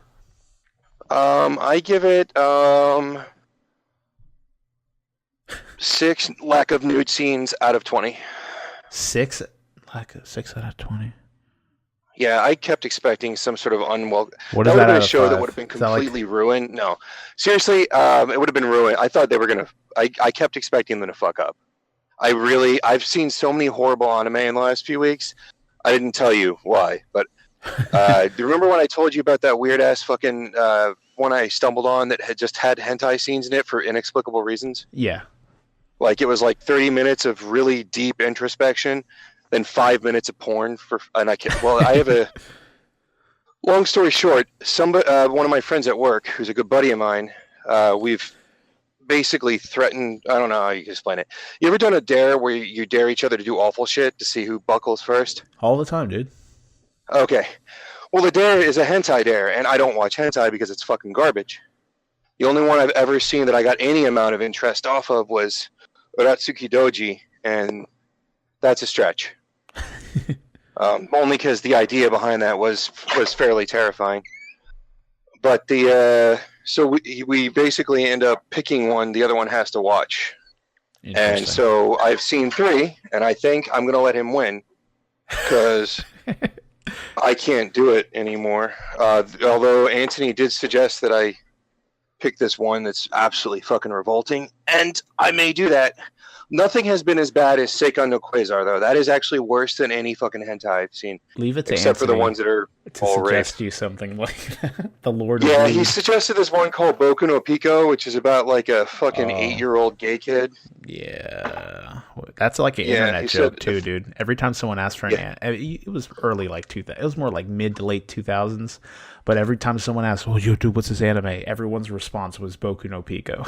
[SPEAKER 2] I give it 6 lack of nude scenes out of 20.
[SPEAKER 1] 6 out of 20.
[SPEAKER 2] Yeah, I kept expecting some sort of unwelcome.
[SPEAKER 1] What is that? Would have been a show
[SPEAKER 2] 5? That would have been completely ruined. No, seriously, it would have been ruined. I thought they were gonna. I kept expecting them to fuck up. I've seen so many horrible anime in the last few weeks. I didn't tell you why, but do you remember when I told you about that weird ass fucking one I stumbled on that had hentai scenes in it for inexplicable reasons?
[SPEAKER 1] Yeah.
[SPEAKER 2] Like it was like 30 minutes of really deep introspection, then 5 minutes of porn and I can't. Well, I have a long story short. One of my friends at work, who's a good buddy of mine, we've basically threatened. I don't know how you can explain it. You ever done a dare where you dare each other to do awful shit to see who buckles first?
[SPEAKER 1] All the time, dude.
[SPEAKER 2] Okay. Well, the dare is a hentai dare, and I don't watch hentai because it's fucking garbage. The only one I've ever seen that I got any amount of interest off of was Uratsuki Doji, and that's a stretch. Only because the idea behind that was fairly terrifying. But so we basically end up picking one. The other one has to watch. And so I've seen 3, and I think I'm going to let him win because I can't do it anymore. Although Antony did suggest that I pick this one that's absolutely fucking revolting, and I may do that. Nothing has been as bad as Seikan no Quasar, though. That is actually worse than any fucking hentai I've seen.
[SPEAKER 1] Leave it to
[SPEAKER 2] except
[SPEAKER 1] Antony
[SPEAKER 2] for the ones that are
[SPEAKER 1] to
[SPEAKER 2] all
[SPEAKER 1] suggest
[SPEAKER 2] raped.
[SPEAKER 1] You something like the Lord of
[SPEAKER 2] Yeah, he suggested this one called Boku no Pico, which is about like a fucking 8-year-old gay kid.
[SPEAKER 1] Yeah, that's like an internet joke too, dude. Every time someone asks for it was early like 2000. It was more like mid to late 2000s. But every time someone asks, "Oh, YouTube, what's this anime?" everyone's response was Boku no Pico.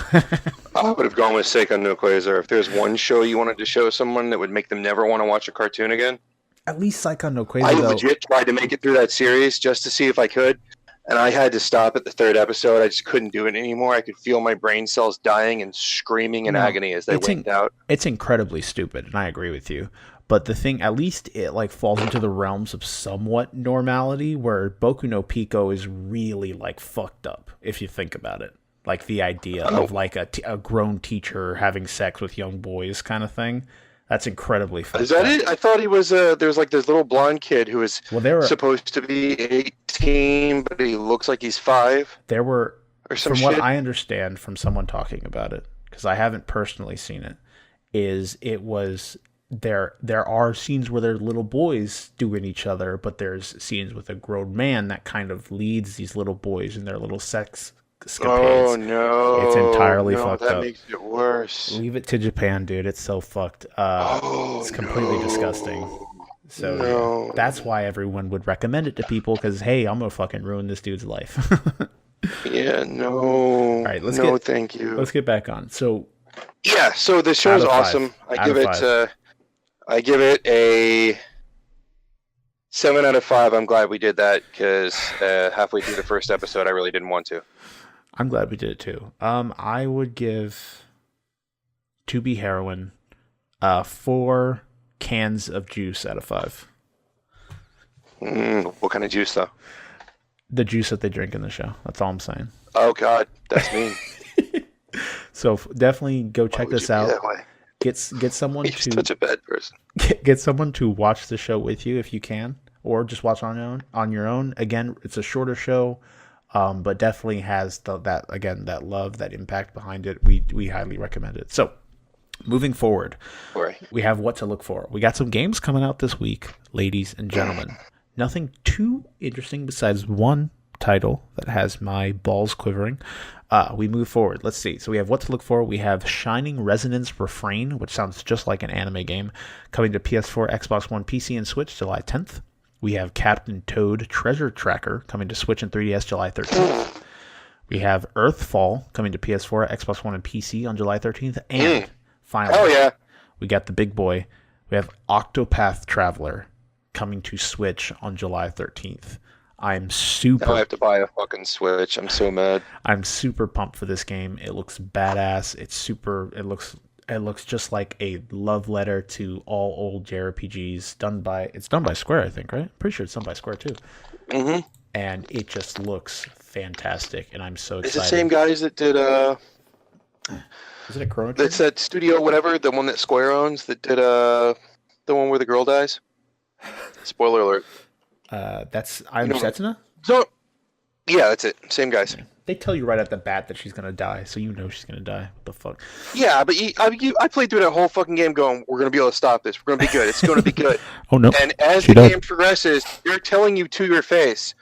[SPEAKER 2] I would have gone with Seikan no Quasar. If there's one show you wanted to show someone that would make them never want to watch a cartoon again,
[SPEAKER 1] at least Seikan no Quasar.
[SPEAKER 2] I legit tried to make it through that series just to see if I could, and I had to stop at the 3rd episode. I just couldn't do it anymore. I could feel my brain cells dying and screaming in agony as they winked out.
[SPEAKER 1] It's incredibly stupid, and I agree with you. But the thing, at least it like falls into the realms of somewhat normality, where Boku no Pico is really like fucked up if you think about it. Like the idea of like a grown teacher having sex with young boys kind of thing. That's incredibly fucked up. Is that
[SPEAKER 2] it? I thought he was there's like this little blonde kid who was supposed to be 18, but he looks like he's 5.
[SPEAKER 1] There were,
[SPEAKER 2] or some
[SPEAKER 1] from
[SPEAKER 2] shit.
[SPEAKER 1] what I understand from someone talking about it, because I haven't personally seen it, is it was there are scenes where they're little boys doing each other, but there's scenes with a grown man that kind of leads these little boys in their little sex escapades.
[SPEAKER 2] Oh no!
[SPEAKER 1] It's entirely fucked
[SPEAKER 2] that
[SPEAKER 1] up.
[SPEAKER 2] makes it worse.
[SPEAKER 1] Leave it to Japan, dude. It's so fucked. It's completely disgusting. So yeah, that's why everyone would recommend it to people, because hey, I'm gonna fucking ruin this dude's life.
[SPEAKER 2] Yeah, no. All
[SPEAKER 1] right,
[SPEAKER 2] thank you.
[SPEAKER 1] Let's get back on. So
[SPEAKER 2] yeah, so the show's awesome. I give it a 7 out of 5. I'm glad we did that, because halfway through the first episode, I really didn't want to.
[SPEAKER 1] I'm glad we did it too. I would give To Be Heroin 4 cans of juice out of 5.
[SPEAKER 2] What kind of juice, though?
[SPEAKER 1] The juice that they drink in the show. That's all I'm saying.
[SPEAKER 2] Oh, God. That's mean.
[SPEAKER 1] So definitely go check this out.
[SPEAKER 2] That way?
[SPEAKER 1] Get someone
[SPEAKER 2] You're such a bad person.
[SPEAKER 1] Get someone to watch the show with you if you can, or just watch on your own. Again, it's a shorter show, but definitely has that love, that impact behind it. We highly recommend it. So moving forward, we have what to look for. We got some games coming out this week, ladies and gentlemen. Nothing too interesting besides one title that has my balls quivering. We move forward. Let's see. So we have what to look for. We have Shining Resonance Refrain, which sounds just like an anime game, coming to PS4, Xbox One, PC, and Switch July 10th. We have Captain Toad Treasure Tracker coming to Switch and 3DS July 13th. We have Earthfall coming to PS4, Xbox One, and PC on July 13th. And finally, we got the big boy. We have Octopath Traveler coming to Switch on July 13th. I'm super...
[SPEAKER 2] Now I have to buy a fucking Switch. I'm so mad.
[SPEAKER 1] I'm super pumped for this game. It looks badass. It looks just like a love letter to all old JRPGs. It's done by Square, I think, right? Pretty sure it's done by Square too.
[SPEAKER 2] Mm-hmm.
[SPEAKER 1] And it just looks fantastic, and I'm so excited.
[SPEAKER 2] It's the same guys that did
[SPEAKER 1] Is it a Chrono Trigger?
[SPEAKER 2] That's that studio, whatever, the one that Square owns, that did the one where the girl dies. Spoiler alert.
[SPEAKER 1] That's Setsuna?
[SPEAKER 2] So, yeah, that's it. Same guys.
[SPEAKER 1] They tell you right at the bat that she's gonna die, so you know she's gonna die. What the fuck?
[SPEAKER 2] Yeah, but I played through that whole fucking game going, we're gonna be able to stop this. We're gonna be good. It's gonna be good.
[SPEAKER 1] Oh no!
[SPEAKER 2] And as the game progresses, they're telling you to your face,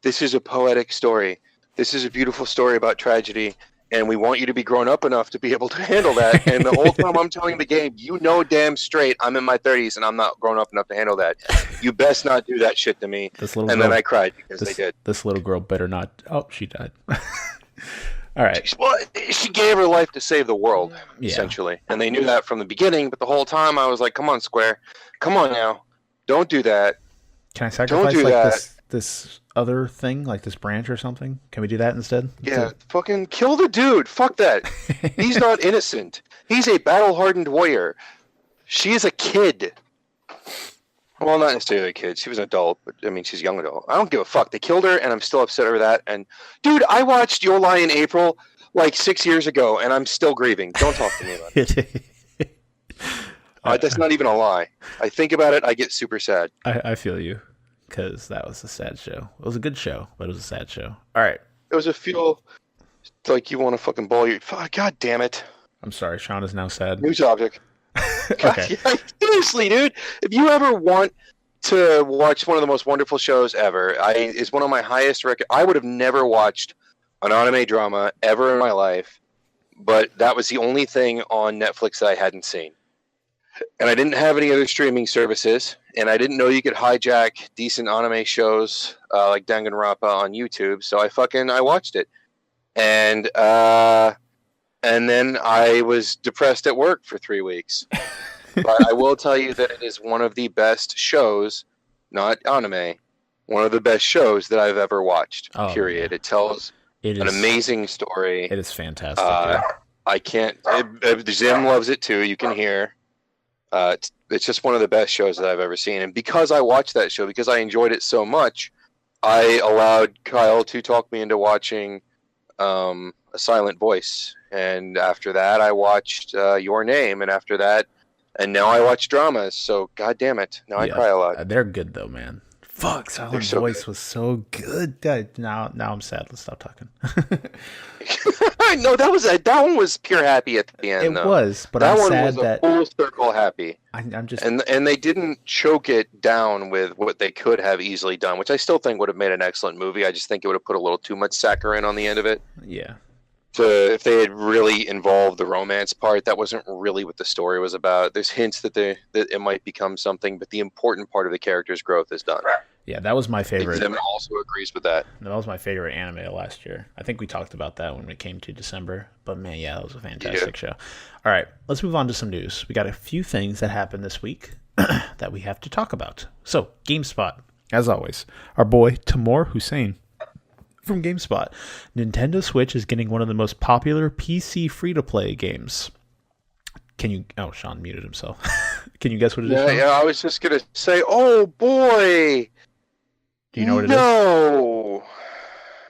[SPEAKER 2] this is a poetic story. This is a beautiful story about tragedy. And we want you to be grown up enough to be able to handle that. And the whole time I'm telling the game, you know damn straight I'm in my 30s and I'm not grown up enough to handle that. You best not do that shit to me. Then I cried because they did.
[SPEAKER 1] This little girl better not. Oh, she died. All right.
[SPEAKER 2] Well, she gave her life to save the world, essentially. And they knew that from the beginning. But the whole time I was like, come on, Square. Come on now. Don't do that.
[SPEAKER 1] Can I sacrifice this other thing, like this branch or something? Can we do that instead?
[SPEAKER 2] Yeah, fucking kill the dude. Fuck that. He's not innocent. He's a battle-hardened warrior. She is a kid. Well, not necessarily a kid. She was an adult, but I mean, she's a young adult. I don't give a fuck. They killed her, and I'm still upset over that. And dude, I watched Your Lie in April like 6 years ago, and I'm still grieving. Don't talk to me about it. That's not even a lie. I think about it, I get super sad.
[SPEAKER 1] I feel you. Because that was a sad show. It was a good show, but it was a sad show. All right.
[SPEAKER 2] It was a feel like you want to fucking ball your... God damn it.
[SPEAKER 1] I'm sorry. Shawn is now sad.
[SPEAKER 2] News object.
[SPEAKER 1] Okay.
[SPEAKER 2] God, seriously, dude. If you ever want to watch one of the most wonderful shows ever, it's one of my highest... I would have never watched an anime drama ever in my life, but that was the only thing on Netflix that I hadn't seen. And I didn't have any other streaming services, and I didn't know you could hijack decent anime shows like Danganronpa on YouTube. So I watched it, and then I was depressed at work for 3 weeks. But I will tell you that it is one of the best shows, not anime, one of the best shows that I've ever watched. Period. It tells an amazing story.
[SPEAKER 1] It is fantastic.
[SPEAKER 2] I can't. Zim loves it too. You can hear. It's just one of the best shows that I've ever seen. And because I watched that show, because I enjoyed it so much, I allowed Kyle to talk me into watching A Silent Voice. And after that, I watched Your Name. And now I watch dramas. So, God damn it. Now I cry a lot.
[SPEAKER 1] They're good, though, man. Fuck, Silent's voice was so good. Now I'm sad. Let's stop talking.
[SPEAKER 2] No, that one was pure happy at the end.
[SPEAKER 1] It was, but
[SPEAKER 2] that
[SPEAKER 1] I'm
[SPEAKER 2] one
[SPEAKER 1] sad
[SPEAKER 2] was
[SPEAKER 1] that
[SPEAKER 2] a full circle happy.
[SPEAKER 1] I'm just
[SPEAKER 2] and they didn't choke it down with what they could have easily done, which I still think would have made an excellent movie. I just think it would have put a little too much saccharine on the end of it.
[SPEAKER 1] Yeah.
[SPEAKER 2] If they had really involved the romance part, that wasn't really what the story was about. There's hints that it might become something, but the important part of the character's growth is done.
[SPEAKER 1] Yeah, that was my favorite.
[SPEAKER 2] Zim also agrees with that.
[SPEAKER 1] That was my favorite anime last year. I think we talked about that when it came to December. But man, yeah, that was a fantastic show. All right, let's move on to some news. We got a few things that happened this week that we have to talk about. So, GameSpot, as always, our boy Timur Hussein from GameSpot. Nintendo Switch is getting one of the most popular PC free-to-play games. Can you... Oh, Shawn muted himself. Can you guess what it is?
[SPEAKER 2] Yeah, I was just going to say, oh boy!
[SPEAKER 1] Do you know what it is?
[SPEAKER 2] No!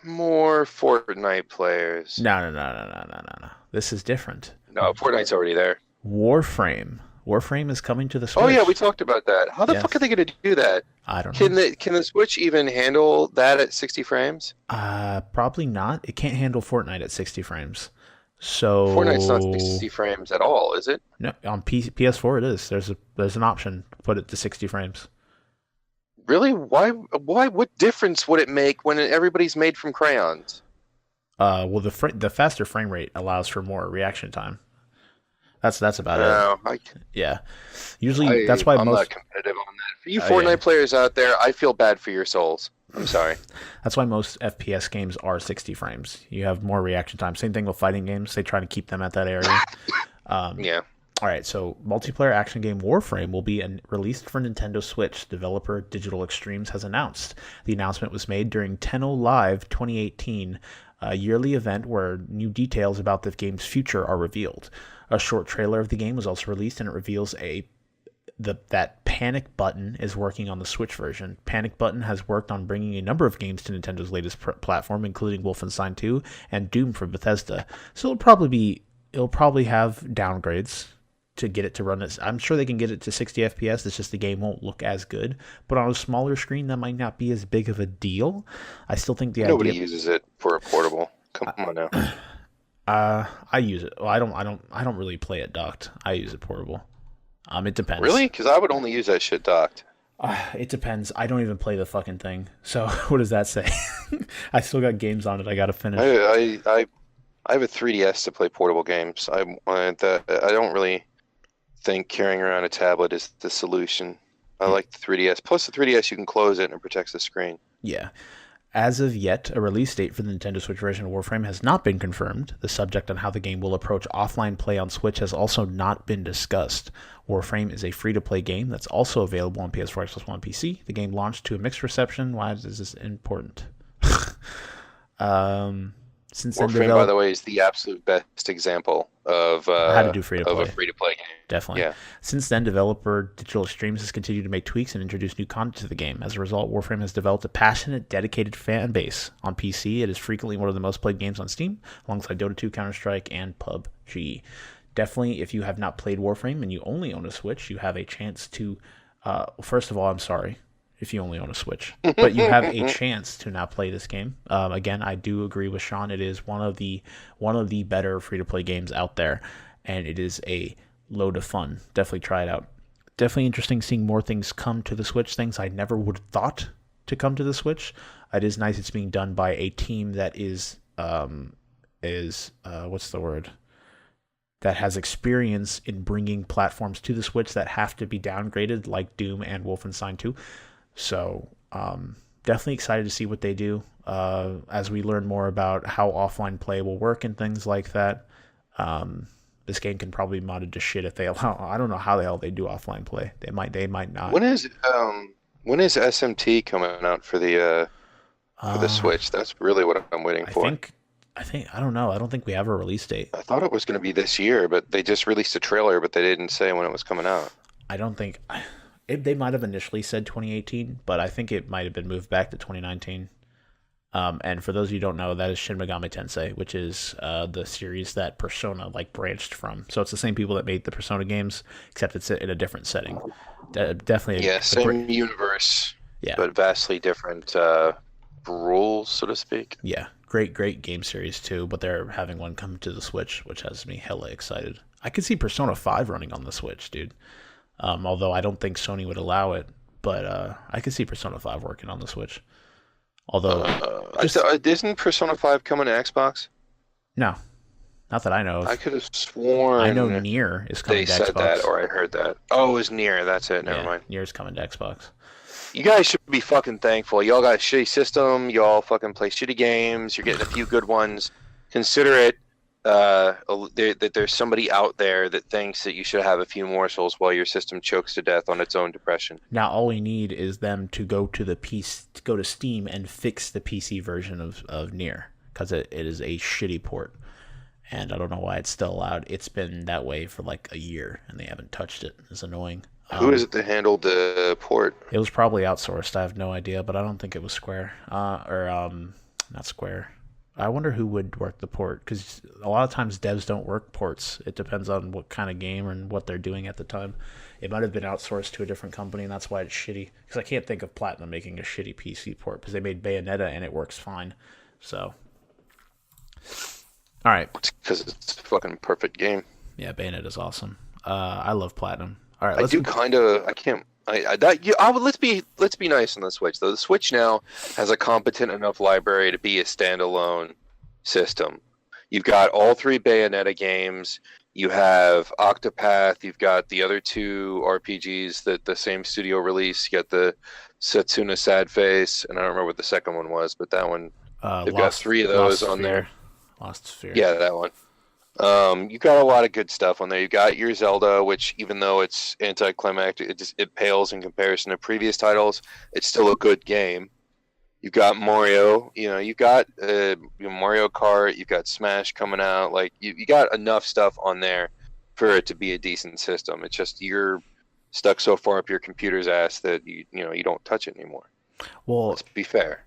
[SPEAKER 2] More Fortnite players.
[SPEAKER 1] No. This is different.
[SPEAKER 2] No, Fortnite's already there.
[SPEAKER 1] Warframe. Warframe is coming to the Switch.
[SPEAKER 2] Oh yeah, we talked about that. How the fuck are they going to do that?
[SPEAKER 1] I don't know.
[SPEAKER 2] Can the Switch even handle that at 60 frames?
[SPEAKER 1] Probably not. It can't handle Fortnite at 60 frames. So
[SPEAKER 2] Fortnite's not 60 frames at all, is it?
[SPEAKER 1] No, on PS4 it is. There's an option to put it to 60 frames.
[SPEAKER 2] Really? Why? What difference would it make when everybody's made from crayons?
[SPEAKER 1] Well, the faster frame rate allows for more reaction time. That's about it. Yeah. Usually, that's why
[SPEAKER 2] I'm not competitive on that. For you Fortnite players out there, I feel bad for your souls. I'm sorry.
[SPEAKER 1] That's why most FPS games are 60 frames. You have more reaction time. Same thing with fighting games. They try to keep them at that area.
[SPEAKER 2] Yeah.
[SPEAKER 1] All right, so multiplayer action game Warframe will be released for Nintendo Switch, developer Digital Extremes has announced. The announcement was made during Tenno Live 2018, a yearly event where new details about the game's future are revealed. A short trailer of the game was also released, and it reveals that Panic Button is working on the Switch version. Panic Button has worked on bringing a number of games to Nintendo's latest platform, including Wolfenstein 2 and Doom from Bethesda. So it'll probably have downgrades to get it to run it. I'm sure they can get it to 60 FPS. It's just the game won't look as good. But on a smaller screen, that might not be as big of a deal. I still think
[SPEAKER 2] nobody uses it for a portable. Come on now.
[SPEAKER 1] I use it. Well, I don't really play it docked. I use it portable. It depends.
[SPEAKER 2] Really? Because I would only use that shit docked.
[SPEAKER 1] It depends. I don't even play the fucking thing. So what does that say? I still got games on it. I got to finish.
[SPEAKER 2] I have a 3DS to play portable games. I don't really think carrying around a tablet is the solution. I like the 3DS. Plus the 3DS, you can close it and it protects the screen.
[SPEAKER 1] Yeah. As of yet, a release date for the Nintendo Switch version of Warframe has not been confirmed. The subject on how the game will approach offline play on Switch has also not been discussed. Warframe is a free-to-play game that's also available on PS4, Xbox One, and PC. The game launched to a mixed reception. Why is this important? Since
[SPEAKER 2] Warframe, by the way, is the absolute best example of
[SPEAKER 1] how to do free-to-play.
[SPEAKER 2] Of a free-to-play game.
[SPEAKER 1] Definitely. Yeah. Since then, developer Digital Extremes has continued to make tweaks and introduce new content to the game. As a result, Warframe has developed a passionate, dedicated fan base. On PC, it is frequently one of the most played games on Steam, alongside Dota 2, Counter-Strike, and PUBG. Definitely, if you have not played Warframe and you only own a Switch, you have a chance to... first of all, I'm sorry if you only own a Switch, but you have a chance to now play this game. Again, I do agree with Shawn. It is one of the better free-to-play games out there, and it is a load of fun. Definitely try it out. Definitely interesting seeing more things come to the Switch, things I never would have thought to come to the Switch. It is nice it's being done by a team that is what's the word? That has experience in bringing platforms to the Switch that have to be downgraded, like Doom and Wolfenstein 2. So definitely excited to see what they do as we learn more about how offline play will work and things like that. This game can probably be modded to shit if they allow. I don't know how the hell they do offline play. They might not.
[SPEAKER 2] When is SMT coming out for the Switch? That's really what I'm waiting for.
[SPEAKER 1] I think I don't know. I don't think we have a release date.
[SPEAKER 2] I thought it was going to be this year, but they just released a trailer, but they didn't say when it was coming out.
[SPEAKER 1] I don't think they might have initially said 2018, but I think it might have been moved back to 2019. And for those of you who don't know, that is Shin Megami Tensei, which is the series that Persona branched from. So it's the same people that made the Persona games, except it's in a different setting. Definitely,
[SPEAKER 2] same universe.
[SPEAKER 1] Yeah.
[SPEAKER 2] but vastly different rules, so to speak.
[SPEAKER 1] Yeah. Great game series too, but they're having one come to the Switch, which has me hella excited. I could see Persona 5 running on the Switch, dude. Although I don't think Sony would allow it, but I could see Persona 5 working on the Switch. Although, just
[SPEAKER 2] Isn't Persona 5 coming to Xbox?
[SPEAKER 1] no, not that I know
[SPEAKER 2] I
[SPEAKER 1] of.
[SPEAKER 2] could have
[SPEAKER 1] I know
[SPEAKER 2] sworn
[SPEAKER 1] Nier is
[SPEAKER 2] they
[SPEAKER 1] coming to
[SPEAKER 2] said that,
[SPEAKER 1] Xbox.
[SPEAKER 2] or I heard that. Oh, it was near. That's it. Never
[SPEAKER 1] Yeah,
[SPEAKER 2] mind.
[SPEAKER 1] Nier's coming to Xbox.
[SPEAKER 2] You guys should be fucking thankful. Y'all got a shitty system. Y'all fucking play shitty games. You're getting a few good ones. Consider it that there's somebody out there that thinks that you should have a few morsels while your system chokes to death on its own depression.
[SPEAKER 1] Now all we need is them to go to go to Steam and fix the PC version of Nier, because it is a shitty port, and I don't know why it's still allowed. It's been that way for like a year, and they haven't touched it. It's annoying.
[SPEAKER 2] Who is it that handled the port?
[SPEAKER 1] It was probably outsourced. I have no idea, but I don't think it was Square. Not Square. I wonder who would work the port, because a lot of times devs don't work ports. It depends on what kind of game and what they're doing at the time. It might have been outsourced to a different company, and that's why it's shitty. Because I can't think of Platinum making a shitty PC port, because they made Bayonetta and it works fine. So, all right.
[SPEAKER 2] Because it's a fucking perfect game.
[SPEAKER 1] Yeah, Bayonetta's awesome. I love Platinum. All right,
[SPEAKER 2] I do kind of. I can't. Let's be nice on the Switch though. The Switch now has a competent enough library to be a standalone system. You've got all three Bayonetta games. You have Octopath. You've got the other two RPGs that the same studio released. You got the Setsuna Sad Face, and I don't remember what the second one was, but that one. They've got three of those on there.
[SPEAKER 1] Lost Sphere.
[SPEAKER 2] Yeah, that one. You got a lot of good stuff on there. You got your Zelda, which even though it's anticlimactic, it pales in comparison to previous titles. It's still a good game. You've got Mario. You've got Mario Kart. You've got Smash coming out. Like you got enough stuff on there for it to be a decent system. It's just you're stuck so far up your computer's ass that you don't touch it anymore.
[SPEAKER 1] Well,
[SPEAKER 2] let's be fair.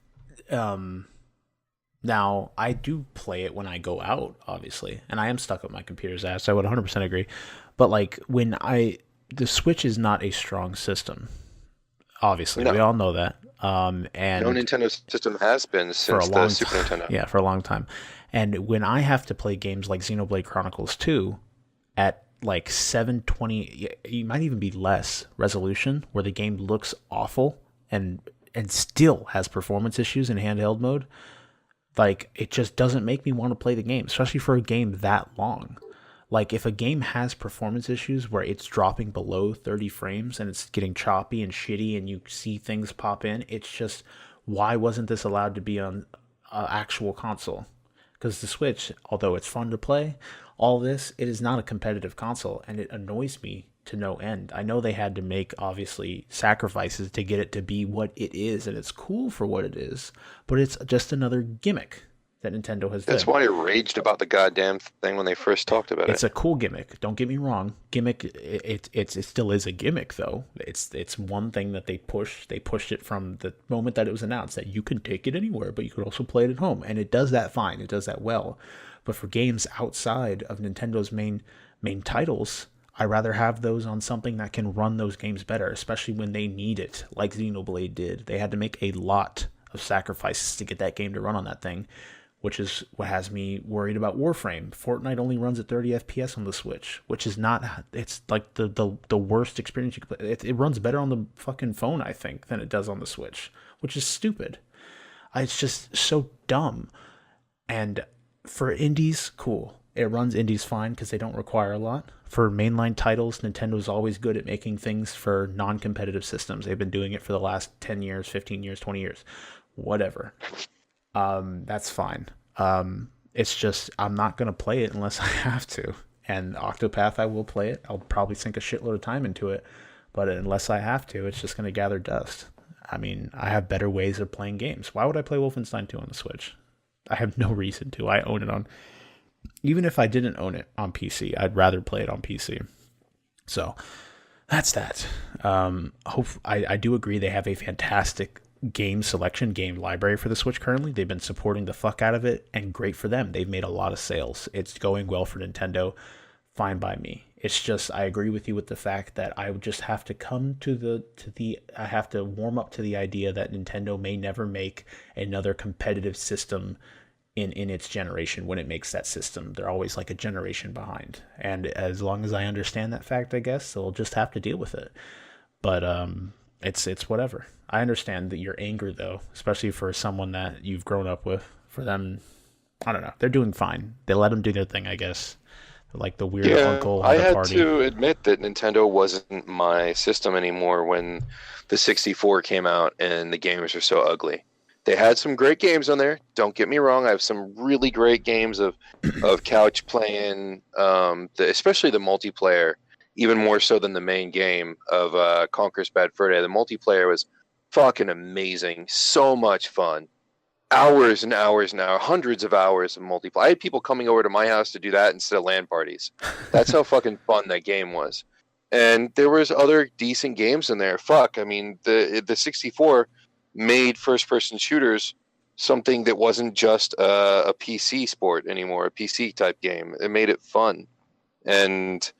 [SPEAKER 1] Now, I do play it when I go out, obviously, and I am stuck with my computer's ass. I would 100% agree. But, like, the Switch is not a strong system. Obviously, we all know that. And
[SPEAKER 2] no Nintendo system has been since the Super Nintendo.
[SPEAKER 1] Yeah, for a long time. And when I have to play games like Xenoblade Chronicles 2 at, like, 720, it might even be less resolution, where the game looks awful and still has performance issues in handheld mode, like, it just doesn't make me want to play the game, especially for a game that long. Like, if a game has performance issues where it's dropping below 30 frames and it's getting choppy and shitty and you see things pop in, it's just, why wasn't this allowed to be on an actual console? Because the Switch, although it's fun to play, all this, it is not a competitive console, and it annoys me to no end. I know they had to make, obviously, sacrifices to get it to be what it is, and it's cool for what it is, but it's just another gimmick that Nintendo has done.
[SPEAKER 2] That's why I raged about the goddamn thing when they first talked about it.
[SPEAKER 1] It's a cool gimmick. Don't get me wrong. Gimmick, it still is a gimmick, though. It's one thing that they pushed. They pushed it from the moment that it was announced that you can take it anywhere, but you could also play it at home, and it does that fine. It does that well. But for games outside of Nintendo's main titles, I'd rather have those on something that can run those games better, especially when they need it, like Xenoblade did. They had to make a lot of sacrifices to get that game to run on that thing, which is what has me worried about Warframe. Fortnite only runs at 30 FPS on the Switch, which is not, it's like the worst experience you could play. It runs better on the fucking phone, I think, than it does on the Switch, which is stupid. It's just so dumb. And for indies, cool. It runs indies fine because they don't require a lot. For mainline titles, Nintendo's always good at making things for non-competitive systems. They've been doing it for the last 10 years, 15 years, 20 years, whatever. That's fine. It's just, I'm not going to play it unless I have to. And Octopath, I will play it. I'll probably sink a shitload of time into it. But unless I have to, it's just going to gather dust. I mean, I have better ways of playing games. Why would I play Wolfenstein 2 on the Switch? I have no reason to. I own it on... Even if I didn't own it on PC, I'd rather play it on PC. So, that's that. I do agree they have a fantastic game selection, game library for the Switch currently. They've been supporting the fuck out of it, and great for them. They've made a lot of sales. It's going well for Nintendo. Fine by me. It's just I agree with you with the fact that I would just have to come I have to warm up to the idea that Nintendo may never make another competitive system in its generation when it makes that system. They're always like a generation behind. And as long as I understand that fact, I guess they'll just have to deal with it. But it's whatever. I understand that your anger though, especially for someone that you've grown up with. For them, I don't know. They're doing fine. They let them do their thing, I guess. They're like the weird uncle
[SPEAKER 2] I
[SPEAKER 1] at a
[SPEAKER 2] had
[SPEAKER 1] party.
[SPEAKER 2] to admit that Nintendo wasn't my system anymore when the 64 came out and the games were so ugly. They had some great games on there. Don't get me wrong. I have some really great games of couch playing, especially the multiplayer, even more so than the main game of Conquer's Bad Fur Day. The multiplayer was fucking amazing. So much fun. Hours and hours and hours, hundreds of hours of multiplayer. I had people coming over to my house to do that instead of LAN parties. That's how fucking fun that game was. And there was other decent games in there. Fuck, I mean, the 64 made first-person shooters something that wasn't just a PC sport anymore, a PC type game. It made it fun. And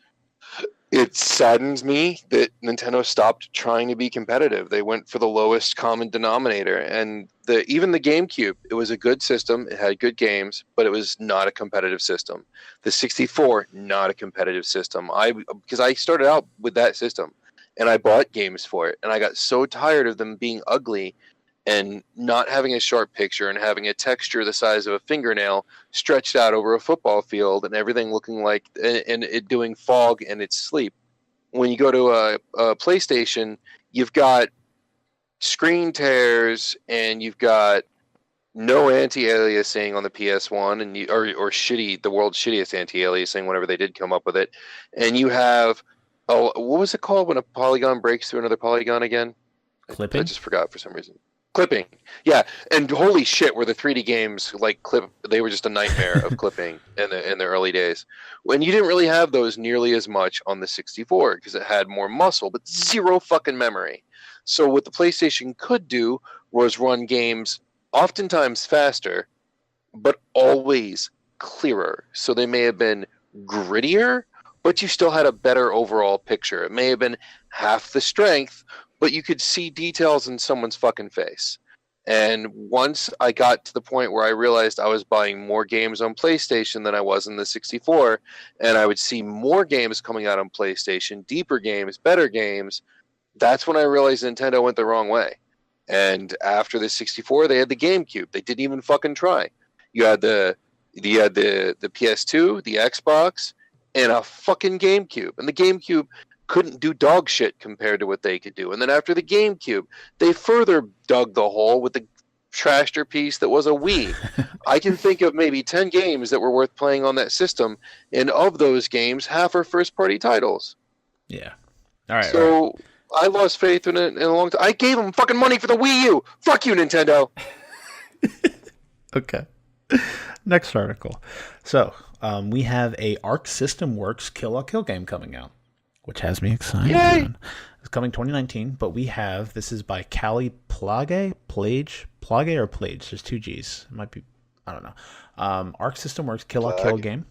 [SPEAKER 2] it saddens me that Nintendo stopped trying to be competitive. They went for the lowest common denominator. And even the GameCube, it was a good system. It had good games, but it was not a competitive system. The 64, not a competitive system. Because I started out with that system, and I bought games for it. And I got so tired of them being ugly and not having a sharp picture and having a texture the size of a fingernail stretched out over a football field and everything looking like and it doing fog and its sleep. When you go to a PlayStation, you've got screen tears and you've got no anti-aliasing on the PS1 and or shitty, the world's shittiest anti-aliasing whenever they did come up with it. And you have what was it called when a polygon breaks through another polygon again?
[SPEAKER 1] Clipping?
[SPEAKER 2] I just forgot for some reason. Clipping, yeah, and holy shit, were the 3D games like they were just a nightmare of clipping in the early days. When you didn't really have those nearly as much on the 64 because it had more muscle but zero fucking memory. So what the PlayStation could do was run games oftentimes faster, but always clearer. So they may have been grittier, but you still had a better overall picture. It may have been half the strength, but you could see details in someone's fucking face. And once I got to the point where I realized I was buying more games on PlayStation than I was in the 64, and I would see more games coming out on PlayStation, deeper games, better games, that's when I realized Nintendo went the wrong way. And after the 64, they had the GameCube. They didn't even fucking try. You had the PS2, the Xbox, and a fucking GameCube. And the GameCube couldn't do dog shit compared to what they could do. And then after the GameCube, they further dug the hole with the trashed piece that was a Wii. I can think of maybe 10 games that were worth playing on that system, and of those games, half are first-party titles.
[SPEAKER 1] Yeah. All right.
[SPEAKER 2] So
[SPEAKER 1] all right.
[SPEAKER 2] I lost faith in it in a long time. I gave them fucking money for the Wii U. Fuck you, Nintendo.
[SPEAKER 1] Okay. Next article. So we have a Arc System Works Kill la Kill game coming out, which has me excited.
[SPEAKER 2] Yay!
[SPEAKER 1] It's coming 2019, but this is by Callie Plage? Plage or Plage? There's two G's. It might be, I don't know. Arc System Works Kill la Kill game.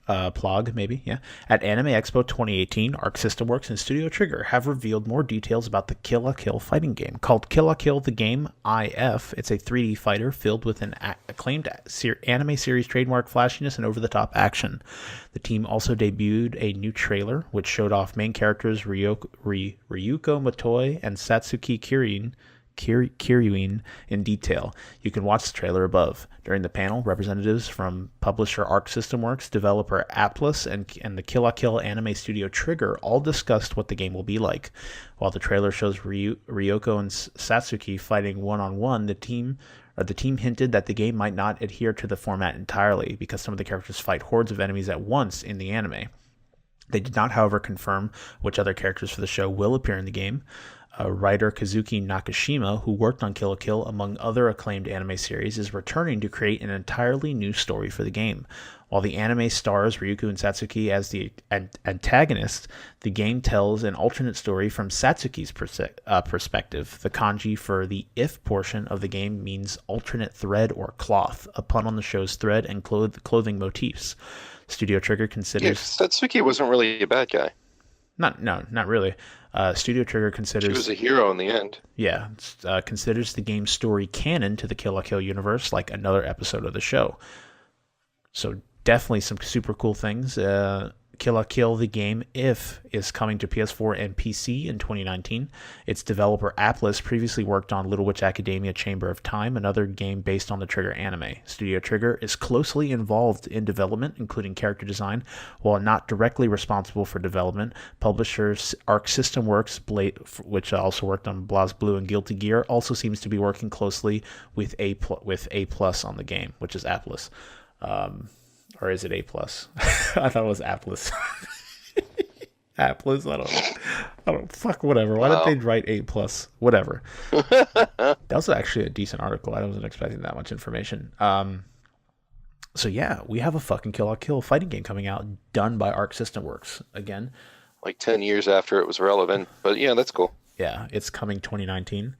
[SPEAKER 1] Plog, maybe, yeah. At Anime Expo 2018, Arc System Works and Studio Trigger have revealed more details about the Kill la Kill fighting game. Called Kill la Kill the Game IF, it's a 3D fighter filled with an acclaimed anime series trademark flashiness and over-the-top action. The team also debuted a new trailer, which showed off main characters Ryuko Motoi and Satsuki Kiryuin in detail. You can watch the trailer above. During the panel, representatives from publisher Arc System Works, developer Atlas, and the Kill la Kill anime studio Trigger all discussed what the game will be like. While the trailer shows Ryoko and Satsuki fighting one-on-one, the team hinted that the game might not adhere to the format entirely because some of the characters fight hordes of enemies at once in the anime. They did not, however, confirm which other characters for the show will appear in the game. Writer Kazuki Nakashima, who worked on Kill la Kill among other acclaimed anime series, is returning to create an entirely new story for the game. While the anime stars Ryuko and Satsuki as the antagonists, the game tells an alternate story from Satsuki's perspective. The kanji for the if portion of the game means alternate thread or cloth, a pun on the show's thread and clothing motifs. Studio Trigger considers...
[SPEAKER 2] Satsuki wasn't really a bad guy.
[SPEAKER 1] Not really. Studio Trigger considers...
[SPEAKER 2] She was a hero in the end.
[SPEAKER 1] Yeah, considers the game's story canon to the Kill la Kill universe, like another episode of the show. So definitely some super cool things. Kill la Kill, the game, is coming to PS4 and PC in 2019. Its developer Atlus previously worked on Little Witch Academia Chamber of Time, another game based on the Trigger anime. Studio Trigger is closely involved in development, including character design, while not directly responsible for development. Publishers Arc System Works, which also worked on BlazBlue and Guilty Gear, also seems to be working closely with A+ on the game, which is Atlus. Or is it A+? I thought it was Atlus. Atlus, I don't fuck, whatever. Why did they write A+? Whatever. That was actually a decent article. I wasn't expecting that much information. So yeah, we have a fucking Kill la Kill fighting game coming out, done by Arc System Works. Again,
[SPEAKER 2] like 10 years after it was relevant. But yeah, that's cool.
[SPEAKER 1] Yeah, it's coming 2019.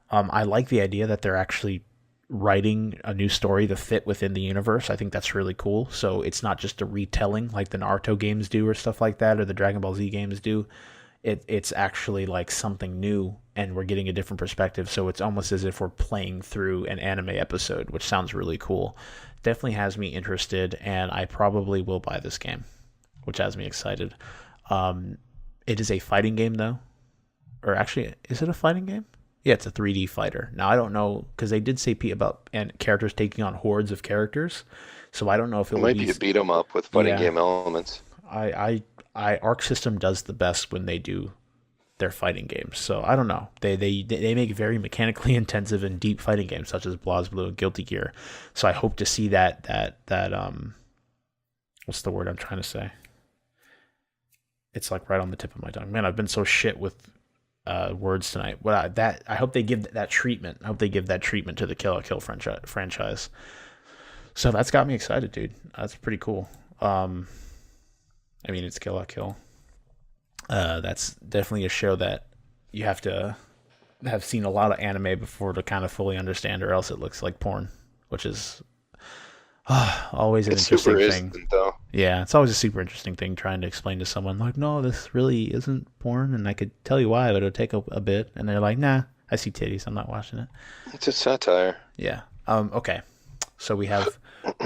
[SPEAKER 1] I like the idea that they're actually writing a new story to fit within the universe. I think that's really cool. So it's not just a retelling like the Naruto games do or stuff like that, or the Dragon Ball Z games do. It's actually like something new, and we're getting a different perspective. So it's almost as if we're playing through an anime episode, which sounds really cool. Definitely has me interested, and I probably will buy this game, which has me excited. It is a fighting game, though. Or actually, is it a fighting game? Yeah, it's a 3D fighter. Now, I don't know, because they did say about characters taking on hordes of characters, so I don't know if it
[SPEAKER 2] might be a beat 'em up with fighting game elements.
[SPEAKER 1] Arc System does the best when they do their fighting games, so I don't know. They make very mechanically intensive and deep fighting games, such as BlazBlue and Guilty Gear. So I hope to see that what's the word I'm trying to say? It's like right on the tip of my tongue. Man, I've been so shit with words tonight. I hope they give that treatment. I hope they give that treatment to the Kill la Kill franchise. So that's got me excited, dude. That's pretty cool. I mean, it's Kill la Kill. That's definitely a show that you have to have seen a lot of anime before to kind of fully understand, or else it looks like porn, which is always an interesting thing. Though. Yeah, it's always a super interesting thing trying to explain to someone, like, no, this really isn't porn, and I could tell you why, but it'll take a bit. And they're like, nah, I see titties, I'm not watching it.
[SPEAKER 2] It's a satire.
[SPEAKER 1] Yeah. Okay. So we have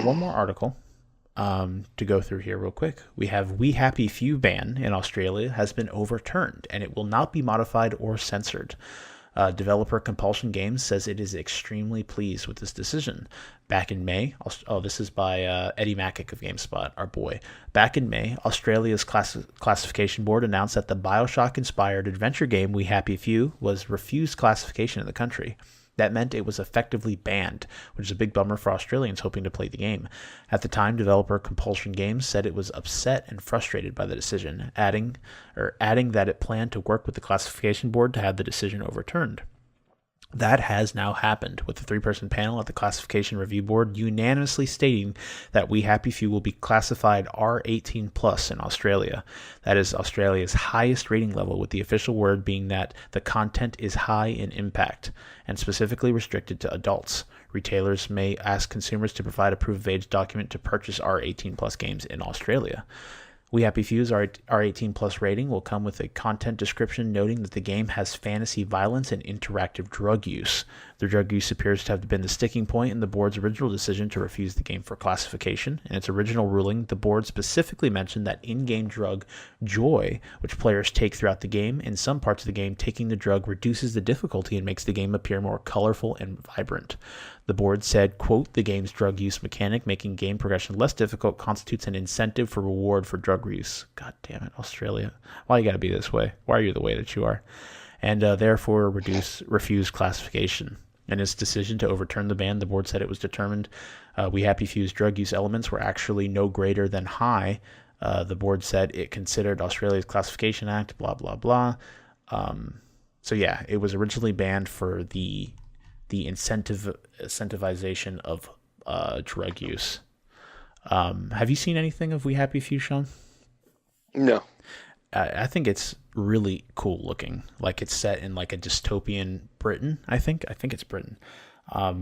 [SPEAKER 1] one more article to go through here real quick. We have We Happy Few ban in Australia has been overturned, and it will not be modified or censored. Developer Compulsion Games says it is extremely pleased with this decision. Back in May, this is by Eddie Macick of GameSpot, our boy. Back in May, Australia's classification board announced that the Bioshock-inspired adventure game We Happy Few was refused classification in the country. That meant it was effectively banned, which is a big bummer for Australians hoping to play the game. At the time, developer Compulsion Games said it was upset and frustrated by the decision, adding that it planned to work with the classification board to have the decision overturned. That has now happened, with the 3-person panel at the Classification Review Board unanimously stating that We Happy Few will be classified R18+ in Australia. That is Australia's highest rating level, with the official word being that the content is high in impact and specifically restricted to adults. Retailers may ask consumers to provide a proof of age document to purchase R18+ games in Australia. We Happy Few's R18+ rating will come with a content description noting that the game has fantasy violence and interactive drug use. The drug use appears to have been the sticking point in the board's original decision to refuse the game for classification. In its original ruling, the board specifically mentioned that in-game drug Joy, which players take throughout the game, in some parts of the game, taking the drug reduces the difficulty and makes the game appear more colorful and vibrant. The board said, quote, the game's drug use mechanic, making game progression less difficult, constitutes an incentive for reward for drug use. God damn it, Australia. Why you gotta be this way? Why are you the way that you are? And therefore refuse classification. In its decision to overturn the ban, the board said it was determined We Happy Few's drug use elements were actually no greater than high. The board said it considered Australia's Classification Act, blah, blah, blah. So yeah, it was originally banned for the incentivization of drug use. Have you seen anything of We Happy Few, Shawn?
[SPEAKER 2] No.
[SPEAKER 1] I think it's really cool looking. Like it's set in like a dystopian Britain. I think it's Britain,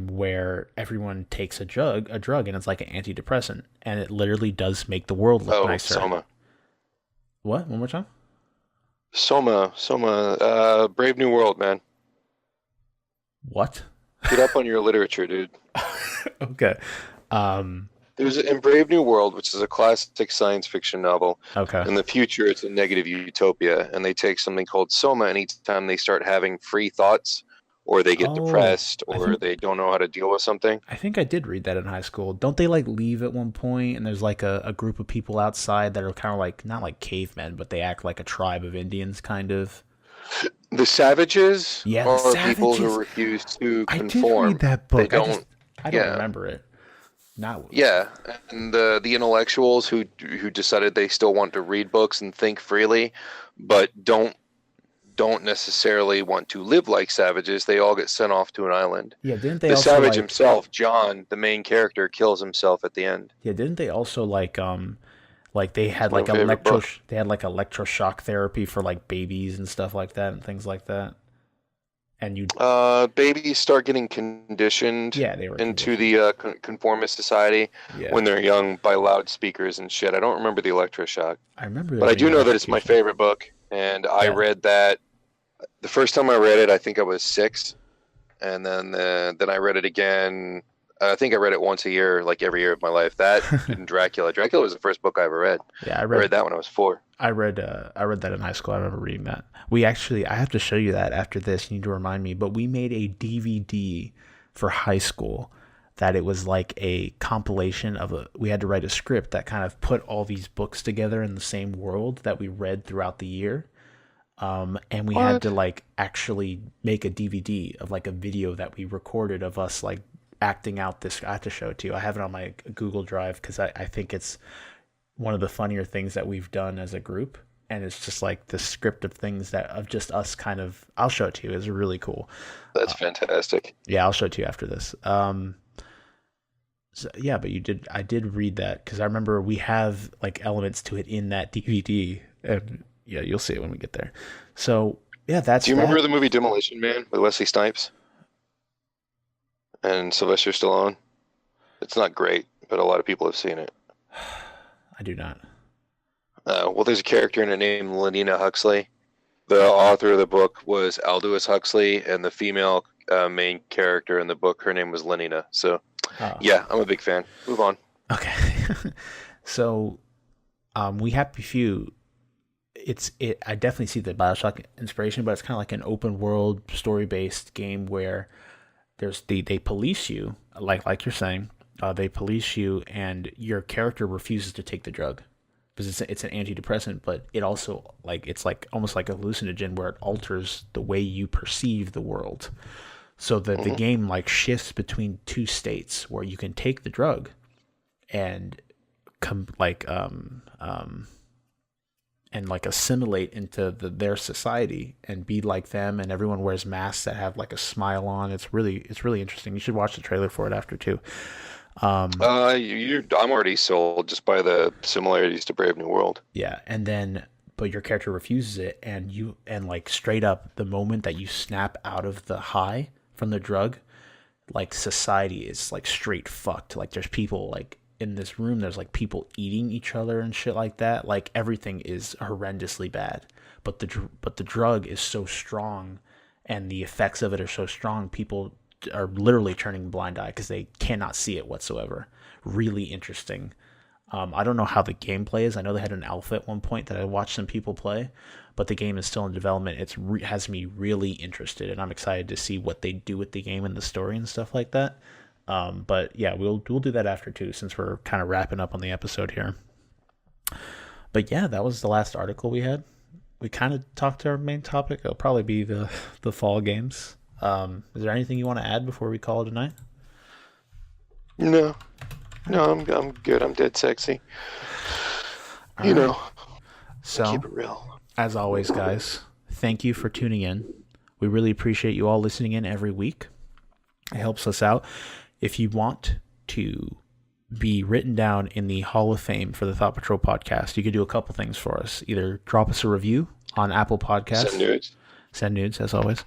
[SPEAKER 1] where everyone takes a drug, and it's like an antidepressant, and it literally does make the world look nicer.
[SPEAKER 2] Soma.
[SPEAKER 1] What? One more time?
[SPEAKER 2] Soma, Brave New World, man.
[SPEAKER 1] What?
[SPEAKER 2] Get up on your literature, dude.
[SPEAKER 1] Okay.
[SPEAKER 2] There's in Brave New World, which is a classic science fiction novel.
[SPEAKER 1] Okay.
[SPEAKER 2] In the future, it's a negative utopia, and they take something called Soma, and each time they start having free thoughts, or they get depressed, or they don't know how to deal with something.
[SPEAKER 1] I think I did read that in high school. Don't they like leave at one point, and there's like a group of people outside that are kind of like, not like cavemen, but they act like a tribe of Indians, kind of.
[SPEAKER 2] The savages
[SPEAKER 1] are
[SPEAKER 2] people who refuse to conform.
[SPEAKER 1] I did read that book. I don't
[SPEAKER 2] Yeah.
[SPEAKER 1] remember it.
[SPEAKER 2] Yeah, and the intellectuals who decided they still want to read books and think freely, but don't necessarily want to live like savages, they all get sent off to an island.
[SPEAKER 1] Yeah, didn't they?
[SPEAKER 2] The
[SPEAKER 1] also,
[SPEAKER 2] savage
[SPEAKER 1] like,
[SPEAKER 2] himself, John, the main character, kills himself at the end.
[SPEAKER 1] Yeah, didn't they also like they had like electroshock therapy for like babies and stuff like that and things like that? And you
[SPEAKER 2] babies start getting conditioned into the conformist society when they're young by loudspeakers and shit. I don't remember the electroshock.
[SPEAKER 1] I remember,
[SPEAKER 2] but I do know that it's my favorite book, and I read that the first time I read it. I think I was 6, and then I read it again. I think I read it once a year, like every year of my life. That and Dracula. Dracula was the first book I ever read.
[SPEAKER 1] Yeah, I
[SPEAKER 2] read that when I was 4.
[SPEAKER 1] I read that in high school. I remember reading that. I have to show you that after this. You need to remind me. But we made a DVD for high school that it was like a compilation we had to write a script that kind of put all these books together in the same world that we read throughout the year. And we had to like actually make a DVD of like a video that we recorded of us like acting out this. I have to show it to you. I have it on my Google Drive because I think it's one of the funnier things that we've done as a group, and it's just like the script of things of just us kind of. I'll show it to you. It's really cool.
[SPEAKER 2] That's fantastic.
[SPEAKER 1] Yeah, I'll show it to you after this. So, yeah, but I did read that because I remember we have like elements to it in that DVD, and yeah, you'll see it when we get there. So yeah,
[SPEAKER 2] Do you remember the movie Demolition Man with Wesley Snipes and Sylvester Stallone? It's not great, but a lot of people have seen it.
[SPEAKER 1] I do not.
[SPEAKER 2] Well, there's a character in it named Lenina Huxley. The author of the book was Aldous Huxley, and the female main character in the book, her name was Lenina. So, yeah, I'm a big fan. Move on.
[SPEAKER 1] Okay. So, We Happy Few. I definitely see the BioShock inspiration, but it's kind of like an open world story based game where they police you, like you're saying. They police you, and your character refuses to take the drug because it's an antidepressant, but it also it's like almost like a hallucinogen where it alters the way you perceive the world. So that the game like shifts between two states where you can take the drug and assimilate into their society and be like them, and everyone wears masks that have like a smile on. It's really interesting. You should watch the trailer for it after too. I'm
[SPEAKER 2] already sold just by the similarities to Brave New World.
[SPEAKER 1] Yeah, but your character refuses it, and like straight up, the moment that you snap out of the high from the drug, like society is like straight fucked. Like there's people like in this room, there's like people eating each other and shit like that. Like everything is horrendously bad, but the drug is so strong, and the effects of it are so strong. People are literally turning a blind eye because they cannot see it whatsoever. Really interesting. I don't know how the gameplay is. I know they had an alpha at one point that I watched some people play, but the game is still in development. It has me really interested, and I'm excited to see what they do with the game and the story and stuff like that. But yeah, we'll do that after too, since we're kind of wrapping up on the episode here. But yeah, that was the last article we had. We kind of talked to our main topic. It'll probably be the fall games. Is there anything you want to add before we call it a night?
[SPEAKER 2] No, I'm good. I'm dead sexy.
[SPEAKER 1] All right.
[SPEAKER 2] know.
[SPEAKER 1] So
[SPEAKER 2] keep it real.
[SPEAKER 1] As always, guys, thank you for tuning in. We really appreciate you all listening in every week. It helps us out. If you want to be written down in the Hall of Fame for the Thought Patrol podcast, you can do a couple things for us. Either drop us a review on Apple Podcasts. Send nudes, as always.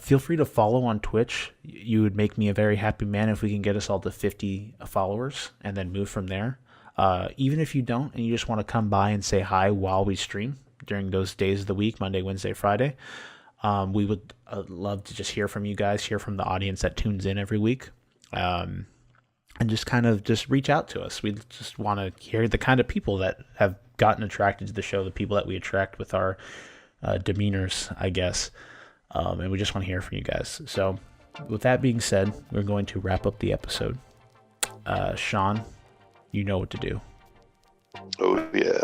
[SPEAKER 1] Feel free to follow on Twitch. You would make me a very happy man if we can get us all to 50 followers and then move from there. Even if you don't and you just want to come by and say hi while we stream during those days of the week, Monday, Wednesday, Friday, we would love to just hear from you guys, hear from the audience that tunes in every week. And just kind of just reach out to us. We just want to hear the kind of people that have gotten attracted to the show, the people that we attract with our demeanors, I guess. And we just want to hear from you guys. So with that being said, we're going to wrap up the episode. Shawn, you know what to do.
[SPEAKER 2] Oh, yeah.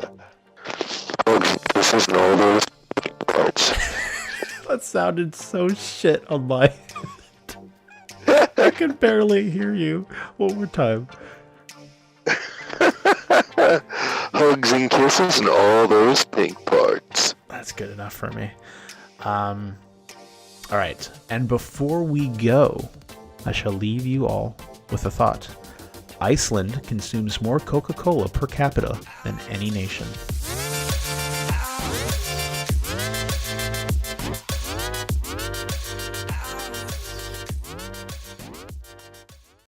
[SPEAKER 2] This isn't all those parts.
[SPEAKER 1] That sounded so shit on my... I can barely hear you. One more time.
[SPEAKER 2] Hugs and kisses and all those pink parts.
[SPEAKER 1] That's good enough for me. All right. And before we go, I shall leave you all with a thought. Iceland consumes more Coca-Cola per capita than any nation.